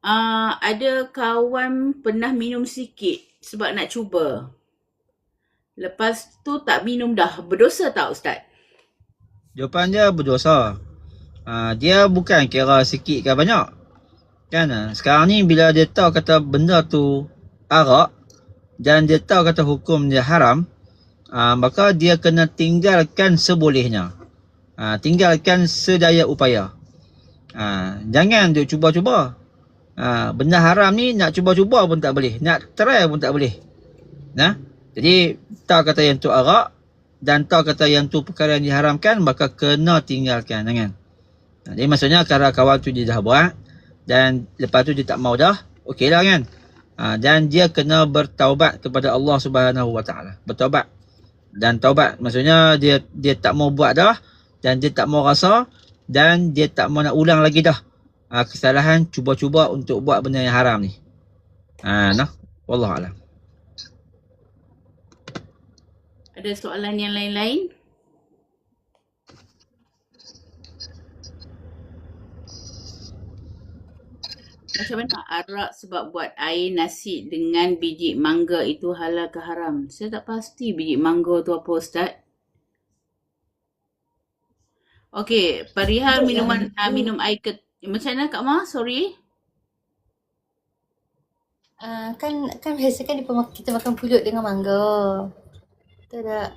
Ada kawan pernah minum sikit sebab nak cuba. Lepas tu tak minum dah. Berdosa tak Ustaz? Jawapan dia berdosa. Dia bukan kira sikit ke banyak. Kan? Sekarang ni bila dia tahu kata benda tu arak dan dia tahu kata hukum dia haram, maka dia kena tinggalkan sebolehnya. Tinggalkan sedaya upaya. Jangan dia cuba-cuba. Benda haram ni nak cuba-cuba pun tak boleh. Nak try pun tak boleh. Jadi tahu kata yang tu arak dan tahu kata yang tu perkara yang diharamkan, maka kena tinggalkan. Jangan. Jadi maksudnya kalau kawan tu dia dah buat dan lepas tu dia tak mau dah, okeylah kan. Dan dia kena bertaubat kepada Allah Subhanahu Wa Taala. Bertaubat. Dan taubat maksudnya dia tak mau buat dah dan dia tak mau rasa dan dia tak mau nak ulang lagi dah kesalahan cuba-cuba untuk buat benda yang haram ni. Wallahu alam. Ada soalan yang lain-lain? Macam mana arak sebab buat air nasi dengan biji mangga itu halal ke haram? Saya tak pasti biji mangga tu apa Ustaz. Okey, perihal minuman minum air macam mana Kak Ma? Sorry. Kan biasa kan kita makan pulut dengan mangga. Betul tak?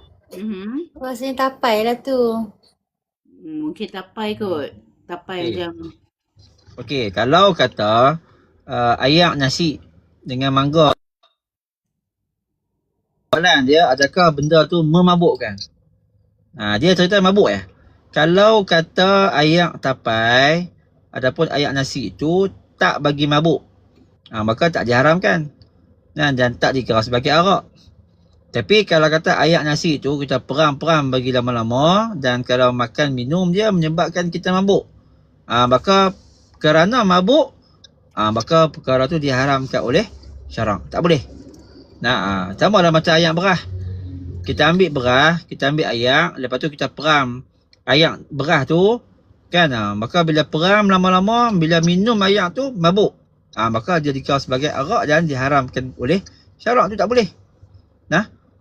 Rasanya tapai lah tu. Mungkin tapai kot. Tapai macam. Okey, kalau kata ayak nasi dengan mangga, soalan dia adakah benda tu memabukkan? Dia cerita mabuk ya. Kalau kata ayak tapai ataupun ayak nasi itu tak bagi mabuk, maka tak diharamkan dan tak dikira sebagai arak. Tapi kalau kata ayak nasi itu kita peram-peram bagi lama-lama dan kalau makan minum dia menyebabkan kita mabuk, maka kerana mabuk, maka perkara tu diharamkan oleh syarak. Tak boleh. Sama lah macam ayak berah. Kita ambil berah, kita ambil ayak, lepas tu kita peram ayak berah tu, kan? Maka bila peram lama-lama, bila minum ayak tu mabuk, maka dia dikira sebagai arak dan diharamkan oleh syarak. Tu tak boleh.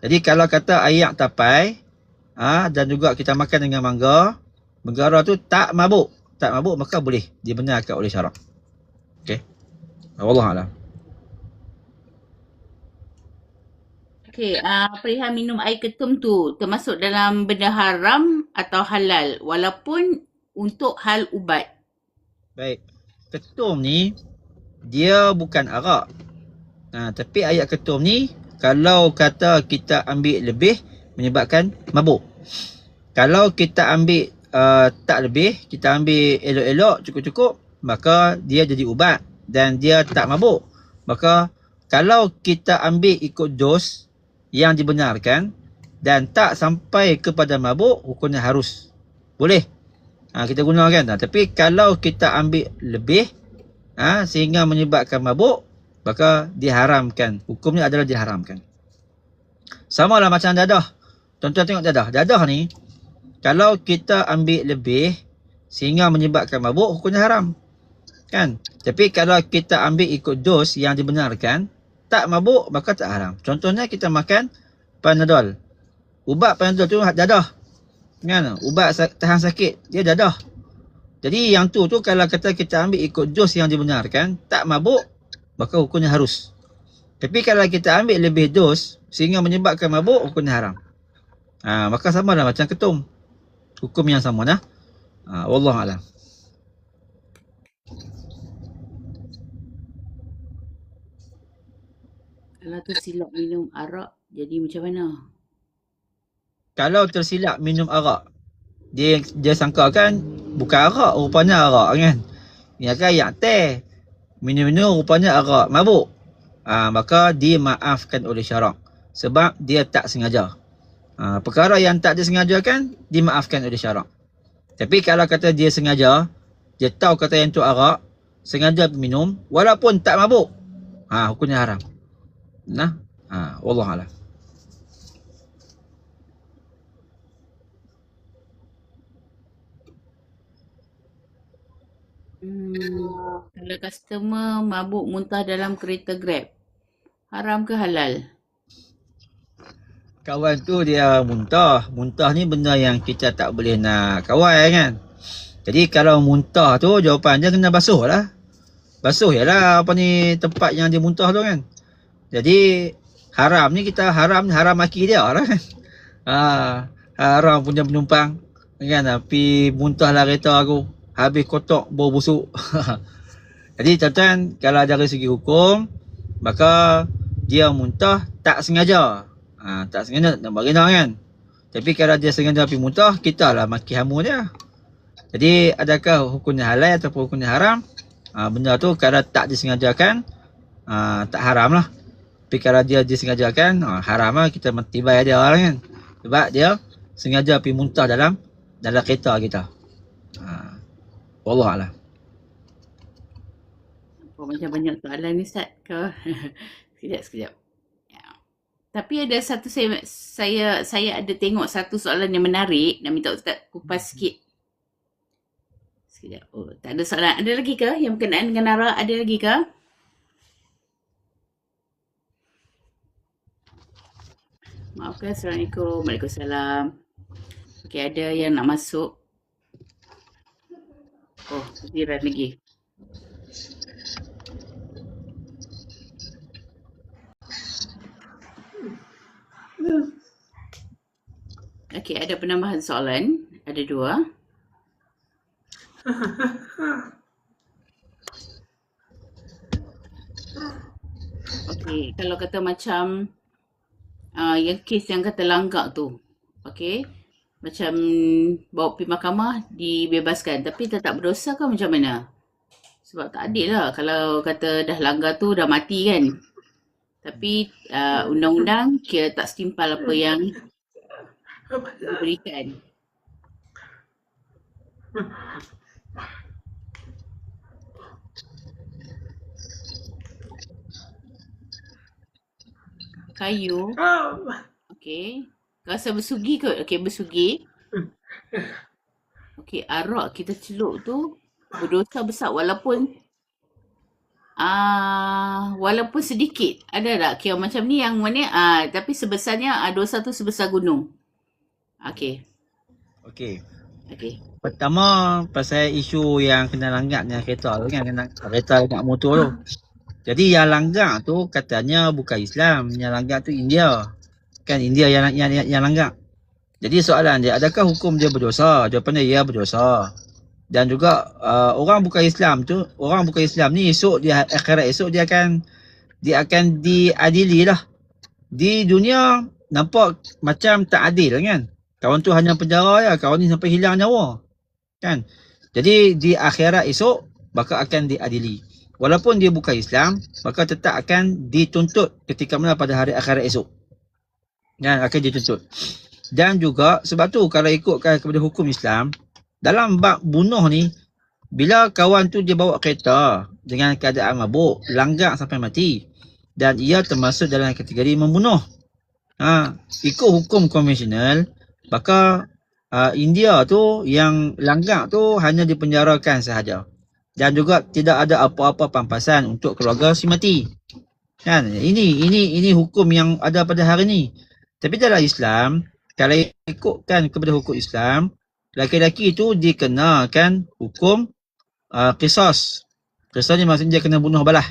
Jadi kalau kata ayak tapai, dan juga kita makan dengan mangga, perkara tu tak mabuk, maka boleh dibenarkan oleh syarak. Okey. Wallahu a'lam. Okey, perihal minum air ketum tu termasuk dalam benda haram atau halal walaupun untuk hal ubat? Baik. Ketum ni dia bukan arak. Tapi air ketum ni kalau kata kita ambil lebih menyebabkan mabuk. Kalau kita ambil tak lebih, kita ambil elok-elok, cukup-cukup, maka dia jadi ubat dan dia tak mabuk. Maka kalau kita ambil ikut dos yang dibenarkan dan tak sampai kepada mabuk, hukumnya harus. Boleh. Kita gunakan. Tapi kalau kita ambil lebih sehingga menyebabkan mabuk, maka diharamkan. Hukumnya adalah diharamkan. Sama lah macam dadah. Tuan-tuan tengok dadah. Dadah ni kalau kita ambil lebih sehingga menyebabkan mabuk, hukumnya haram. Kan? Tapi kalau kita ambil ikut dos yang dibenarkan, tak mabuk, maka tak haram. Contohnya kita makan Panadol. Ubat Panadol tu dadah. Kan? Ubat tahan sakit, dia dadah. Jadi yang tu kalau kata kita ambil ikut dos yang dibenarkan, tak mabuk, maka hukumnya harus. Tapi kalau kita ambil lebih dos sehingga menyebabkan mabuk, hukumnya haram. Maka sama lah macam ketum. Hukum yang sama lah. Wallahualam. Kalau tersilap minum arak, jadi macam mana? Kalau tersilap minum arak, dia sangka kan bukan arak, rupanya arak kan. Dia kan yang teh. Minum-minum rupanya arak, mabuk. Maka dimaafkan oleh syarak. Sebab dia tak sengaja. Perkara yang tak disengajakan, dimaafkan oleh syarak. Tapi kalau kata dia sengaja, dia tahu kata yang tu arak, sengaja minum, walaupun tak mabuk, hukumnya haram. Nah, wallahualam. Kalau customer mabuk muntah dalam kereta Grab, haram ke halal? Kawan tu dia muntah. Muntah ni benda yang kita tak boleh nak kawal kan. Jadi kalau muntah tu, jawapan dia kena basuh lah. Basuh ialah apa ni tempat yang dia muntah tu kan. Jadi haram ni kita haram maki dia lah kan. Haram punya penumpang kan, tapi muntah lah kereta aku, habis kotak bau busuk. Jadi tuan-tuan, kalau dari segi hukum, maka dia muntah tak sengaja. Tak sengaja nak bagi nak kan. Tapi kalau dia sengaja pergi muntah, kita lah maki hamu dia. Jadi adakah hukumnya halal ataupun hukumnya haram? Benda tu kalau tak disengajakan, tak haram lah. Tapi kalau dia disengajakan, haram lah, kita tibai dia lah kan. Sebab dia sengaja pergi muntah dalam kereta kita. Wallahualam. Macam banyak soalan ni Ustaz ke? Sekejap. Ya. Tapi ada satu saya ada tengok satu soalan yang menarik. Nak minta Ustaz kupas sikit. Sekejap. Oh, tak ada soalan. Ada lagi ke yang berkenaan dengan arak? Ada lagi ke? Maafkan. Assalamualaikum. Waalaikumsalam. Okey, ada yang nak masuk. Oh, jiran lagi. Okey, ada penambahan soalan. Ada 2. Okey, kalau kata macam yang kes yang kata langgak tu. Okey. Macam bawa pergi mahkamah dibebaskan, tapi tetap berdosa ke macam mana? Sebab tak adil lah kalau kata dah langgar tu dah mati kan. Tapi undang-undang kira tak setimpal apa yang diberikan. Kayu. Okey. Rasa bersugi kot. Okey, bersugi. Okey, arak kita celup tu berdosa besar walaupun sedikit. Ada tak kira macam ni yang mana tapi sebesarnya dosa tu sebesar gunung. Okey. Pertama pasal isu yang kena langgar dengan kereta tu kan, kena kereta nak motor tu. Jadi yang langgar tu katanya bukan Islam, yang langgar tu India. Kan India yang langgar. Jadi soalan dia, adakah hukum dia berdosa? Jawapannya ya, berdosa. Dan juga orang bukan Islam ni esok dia akhirat esok dia akan diadili lah. Di dunia nampak macam tak adil kan. Kawan tu hanya penjara ya, kawan ni sampai hilang nyawa. Kan? Jadi di akhirat esok maka akan diadili. Walaupun dia bukan Islam, maka tetap akan dituntut ketika mana pada hari akhirat esok. Dan akan dituntut. Dan juga sebab tu kalau ikutkan kepada hukum Islam, dalam bab bunuh ni, bila kawan tu dia bawa kereta dengan keadaan mabuk, langgar sampai mati, dan ia termasuk dalam kategori membunuh. Ikut hukum konvensional, maka India tu yang langgar tu hanya dipenjarakan sahaja. Dan juga tidak ada apa-apa pampasan untuk keluarga si mati. Kan? Ini hukum yang ada pada hari ni. Tapi dalam Islam, kalau ikutkan kepada hukum Islam, laki-laki itu dikenakan hukum qisas. Qisas ni maksudnya dia kena bunuh balah.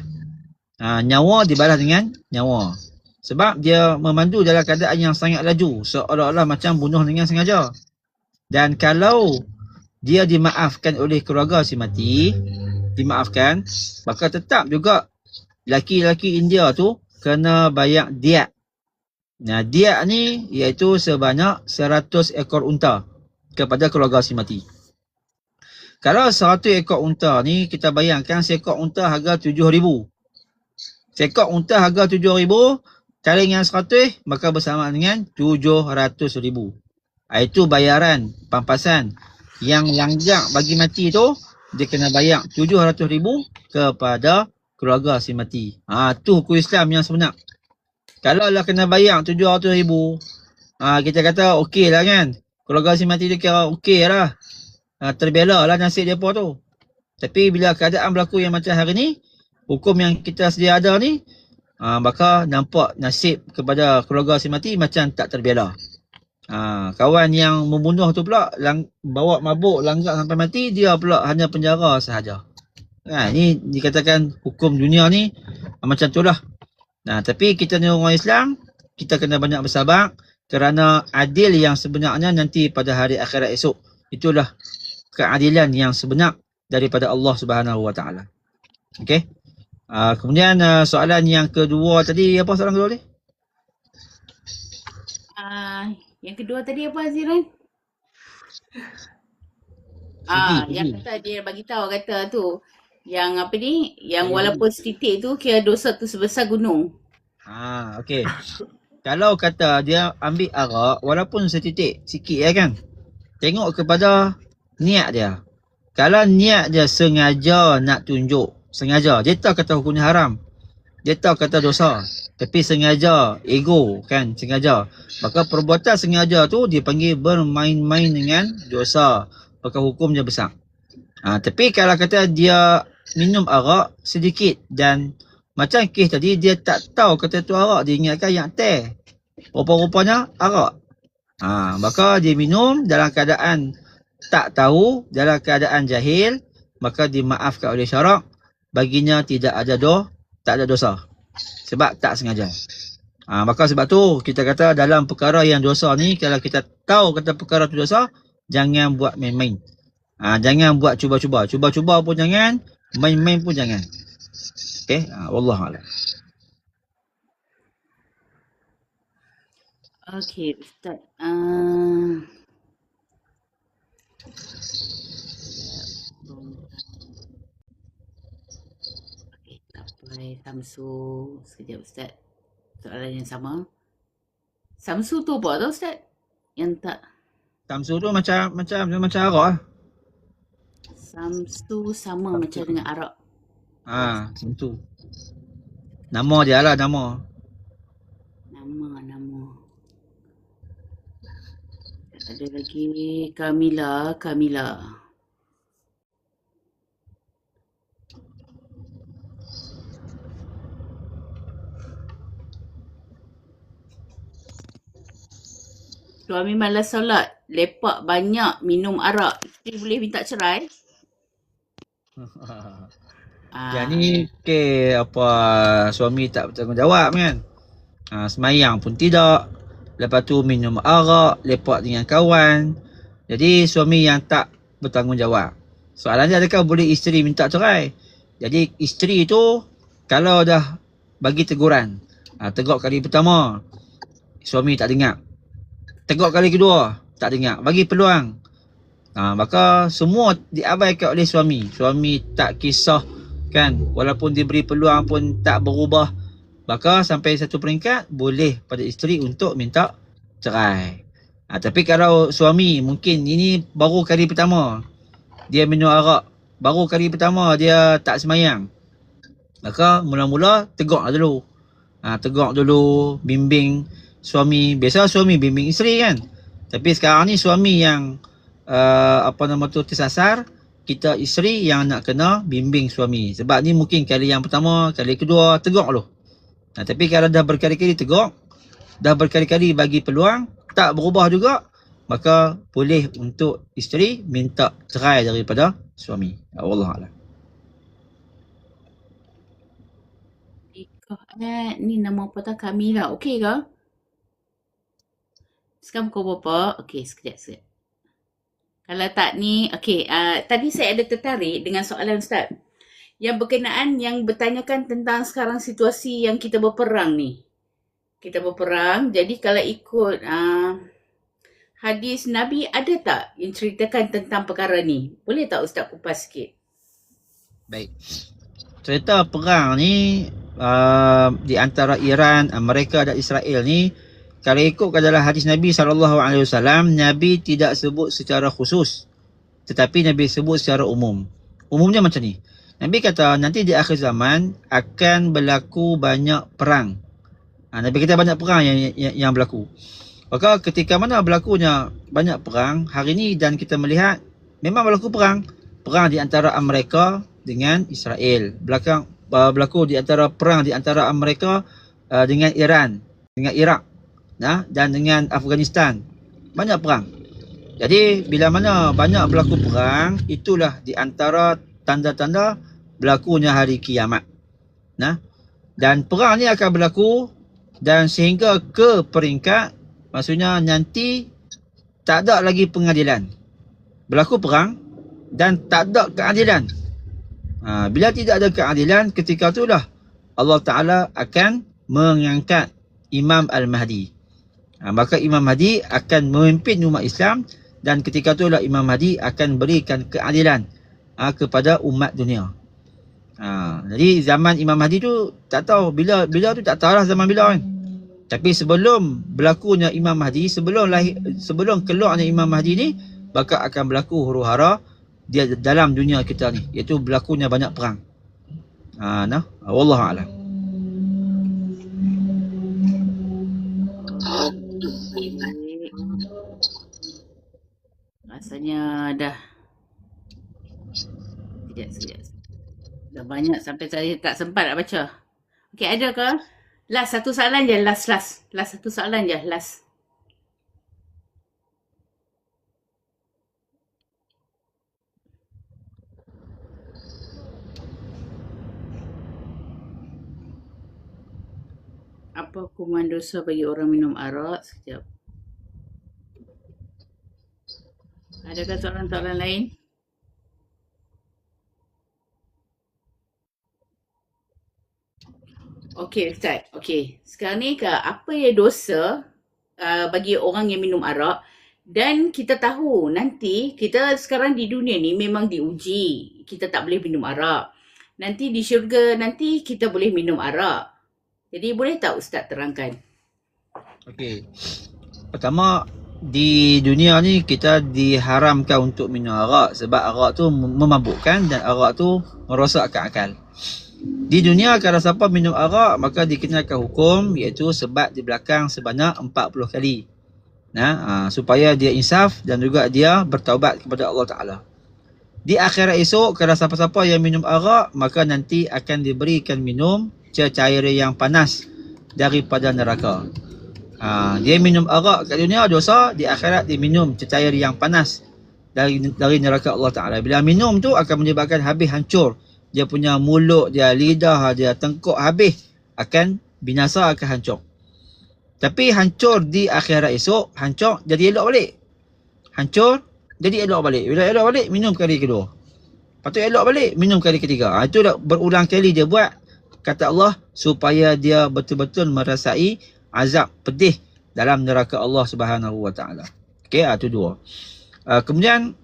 Nyawa dibalas dengan nyawa. Sebab dia memandu dalam keadaan yang sangat laju, seolah-olah macam bunuh dengan sengaja. Dan kalau dia dimaafkan oleh keluarga si mati, dimaafkan, maka tetap juga laki-laki India tu kena bayar diat. Diat ni iaitu sebanyak 100 ekor unta kepada keluarga si mati. Kalau 100 ekor unta ni, kita bayangkan seekor unta harga 7,000. Seekor unta harga 7,000 kali dengan 100, maka bersama dengan 700,000. Itu bayaran pampasan yang langgak bagi mati tu, dia kena bayar 700,000 kepada keluarga si mati. Tu hukum Islam yang sebenar. Kalau lah kena bayar 700,000, kita kata okey lah kan. Keluarga si mati tu kira okey lah. Terbela lah nasib dia tu. Tapi bila keadaan berlaku yang macam hari ni, hukum yang kita sedia ada ni, maka nampak nasib kepada keluarga si mati macam tak terbela. Kawan yang membunuh tu pula bawa mabuk langgak sampai mati, dia pula hanya penjara sahaja. Ini dikatakan hukum dunia ni macam tu lah. Tapi kita ni orang Islam, kita kena banyak bersabar kerana adil yang sebenarnya nanti pada hari akhirat esok. Itulah keadilan yang sebenar daripada Allah Subhanahu Wa Taala. Okey. Kemudian soalan yang kedua tadi, apa soalan kedua ni? Yang kedua tadi apa Aziran? Yang kata dia bagi tahu kata tu, yang apa ni, yang walaupun setitik tu kira dosa tu sebesar gunung. Okey. Kalau kata dia ambil arak walaupun setitik sikit ya kan, tengok kepada niat dia. Kalau niat dia sengaja nak tunjuk, sengaja, dia tahu kata hukumnya haram, dia tahu kata dosa, tapi sengaja, ego kan, sengaja, maka perbuatan sengaja tu dipanggil bermain-main dengan dosa, maka hukumnya besar. Tapi kalau kata dia minum arak sedikit dan macam kes tadi, dia tak tahu kata tu arak, dia ingatkan yang teh, rupa-rupanya arak, maka dia minum dalam keadaan tak tahu, dalam keadaan jahil, maka dimaafkan oleh syarak, baginya tak ada dosa sebab tak sengaja. Maka sebab tu kita kata dalam perkara yang dosa ni, kalau kita tahu kata perkara tu dosa, jangan buat main-main. Jangan buat cuba-cuba. Cuba-cuba pun jangan, main-main pun jangan. Okey, wallahualam. Okey, Ustaz. Okey, tak apa. Samsu. Sekejap Ustaz. Soalan yang sama. Samsu tu apa tau Ustaz? Yang tak. Samsu tu macam arak lah. Samsu sama macam dengan arak. Samsu. Nama dia lah, nama. Nama. Ada lagi Kamila. Suami malas solat, lepak banyak, minum arak, isteri boleh minta cerai? Yang ni apa, suami tak bertanggungjawab kan. Semayang pun tidak, lepas tu minum arak, lepak dengan kawan. Jadi suami yang tak bertanggungjawab. Soalan dia, adakah boleh isteri minta cerai? Jadi isteri tu kalau dah bagi teguran, tegur kali pertama suami tak dengar, tegur kali kedua tak dengar, bagi peluang, maka semua diabaikan oleh suami. Suami tak kisah kan, walaupun diberi peluang pun tak berubah, maka sampai satu peringkat boleh pada isteri untuk minta cerai. Tapi kalau suami mungkin ini baru kali pertama dia minum arak, baru kali pertama dia tak semayang, maka mula-mula tegur dulu. Tegur dulu, bimbing suami. Biasa suami bimbing isteri kan, tapi sekarang ni suami yang tersasar, kita isteri yang nak kena bimbing suami. Sebab ni mungkin kali yang pertama, kali kedua tegur dulu. Tapi kalau dah berkali-kali tegur, dah berkali-kali bagi peluang, tak berubah juga, maka boleh untuk isteri minta cerai daripada suami. Wallahualam. Ni nama apa tak? Kamila. Okey ke? Sekarang pukul berapa? Okey, sekejap. Kalau tak ni, okey. Tadi saya ada tertarik dengan soalan Ustaz. Yang berkenaan, yang bertanyakan tentang sekarang situasi yang kita berperang ni. Kita berperang, jadi kalau ikut hadis Nabi, ada tak yang ceritakan tentang perkara ni? Boleh tak Ustaz kupas sikit? Baik. Cerita perang ni di antara Iran, Amerika dan Israel ni, kalau ikut adalah hadis Nabi SAW, Nabi tidak sebut secara khusus, tetapi Nabi sebut secara umum. Umumnya macam ni. Nabi kata nanti di akhir zaman akan berlaku banyak perang. Nabi kata banyak perang yang berlaku. Maka ketika mana berlakunya banyak perang hari ni, dan kita melihat memang berlaku perang. Perang di antara Amerika dengan Israel. Berlaku di antara perang di antara Amerika dengan Iran, dengan Iraq, dan dengan Afghanistan. Banyak perang. Jadi bila mana banyak berlaku perang, itulah di antara tanda-tanda berlakunya hari kiamat. Dan perang ni akan berlaku dan sehingga ke peringkat, maksudnya nanti tak ada lagi pengadilan. Berlaku perang dan tak ada keadilan. Bila tidak ada keadilan, ketika itulah Allah Ta'ala akan mengangkat Imam Al-Mahdi. Maka Imam Mahdi akan memimpin umat Islam, dan ketika itulah Imam Mahdi akan berikan keadilan kepada umat dunia. Jadi zaman Imam Mahdi tu tak tahu bila tu, tak tahulah zaman bila kan. Tapi sebelum berlakunya Imam Mahdi, sebelum keluarnya Imam Mahdi ni, bakal akan berlaku huru-hara dia dalam dunia kita ni, iaitu berlakunya banyak perang. Wallahu a'lam. Rasanya dah sekejap. Dah banyak sampai saya tak sempat nak baca. Okey, ada ke? Last satu soalan je, last satu soalan je, last. Apa hukuman dosa bagi orang minum arak? Sekejap. Adakah soalan-soalan lain? Okey Ustaz, okey. Sekarang ni apa yang dosa bagi orang yang minum arak? Dan kita tahu nanti, kita sekarang di dunia ni memang diuji. Kita tak boleh minum arak. Nanti di syurga nanti kita boleh minum arak. Jadi boleh tak Ustaz terangkan? Okey. Pertama, di dunia ni kita diharamkan untuk minum arak sebab arak tu memabukkan dan arak tu merosakkan akal. Di dunia kalau siapa minum arak maka dikenakan hukum, iaitu sebat di belakang sebanyak 40 kali. Supaya dia insaf dan juga dia bertaubat kepada Allah Ta'ala. Di akhirat esok kalau siapa-siapa yang minum arak, maka nanti akan diberikan minum cecair yang panas daripada neraka. Dia minum arak kat dunia dosa, di akhirat dia minum cecair yang panas dari neraka Allah Ta'ala. Bila minum tu akan menyebabkan habis hancur. Dia punya mulut, dia lidah, dia tengkuk habis. Akan binasa, akan hancur. Tapi hancur di akhirat esok, hancur jadi elok balik. Hancur jadi elok balik. Bila elok balik, minum kali kedua. Lepas tu elok balik, minum kali ketiga. Itu dah berulang kali dia buat. Kata Allah, supaya dia betul-betul merasai azab pedih dalam neraka Allah Subhanahu Wa Taala. Okey, itu dua. Kemudian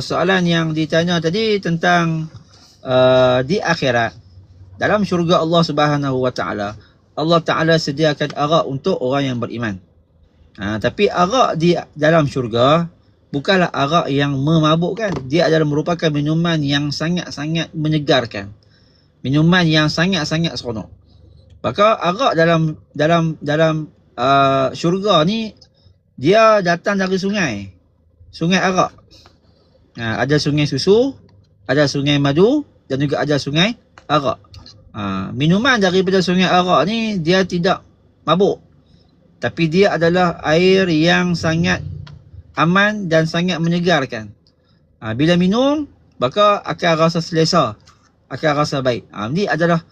soalan yang ditanya tadi tentang di akhirat, dalam syurga Allah Subhanahu Wa Taala, Allah Taala sediakan arak untuk orang yang beriman. Tapi arak di dalam syurga bukanlah arak yang memabukkan. Dia adalah merupakan minuman yang sangat-sangat menyegarkan. Minuman yang sangat-sangat seronok. Maka arak dalam syurga ni dia datang dari sungai. Sungai arak. Ada sungai susu, ada sungai madu dan juga ada sungai arak. Minuman daripada sungai arak ni dia tidak mabuk. Tapi dia adalah air yang sangat aman dan sangat menyegarkan. Bila minum, maka akan rasa selesa, akan rasa baik. Ini adalah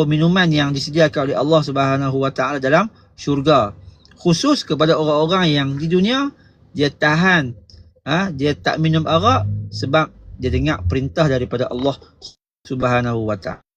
minuman yang disediakan oleh Allah Subhanahu Wa Taala dalam syurga. Khusus kepada orang-orang yang di dunia dia tahan, dia tak minum arak sebab dia dengar perintah daripada Allah Subhanahu Wa Taala.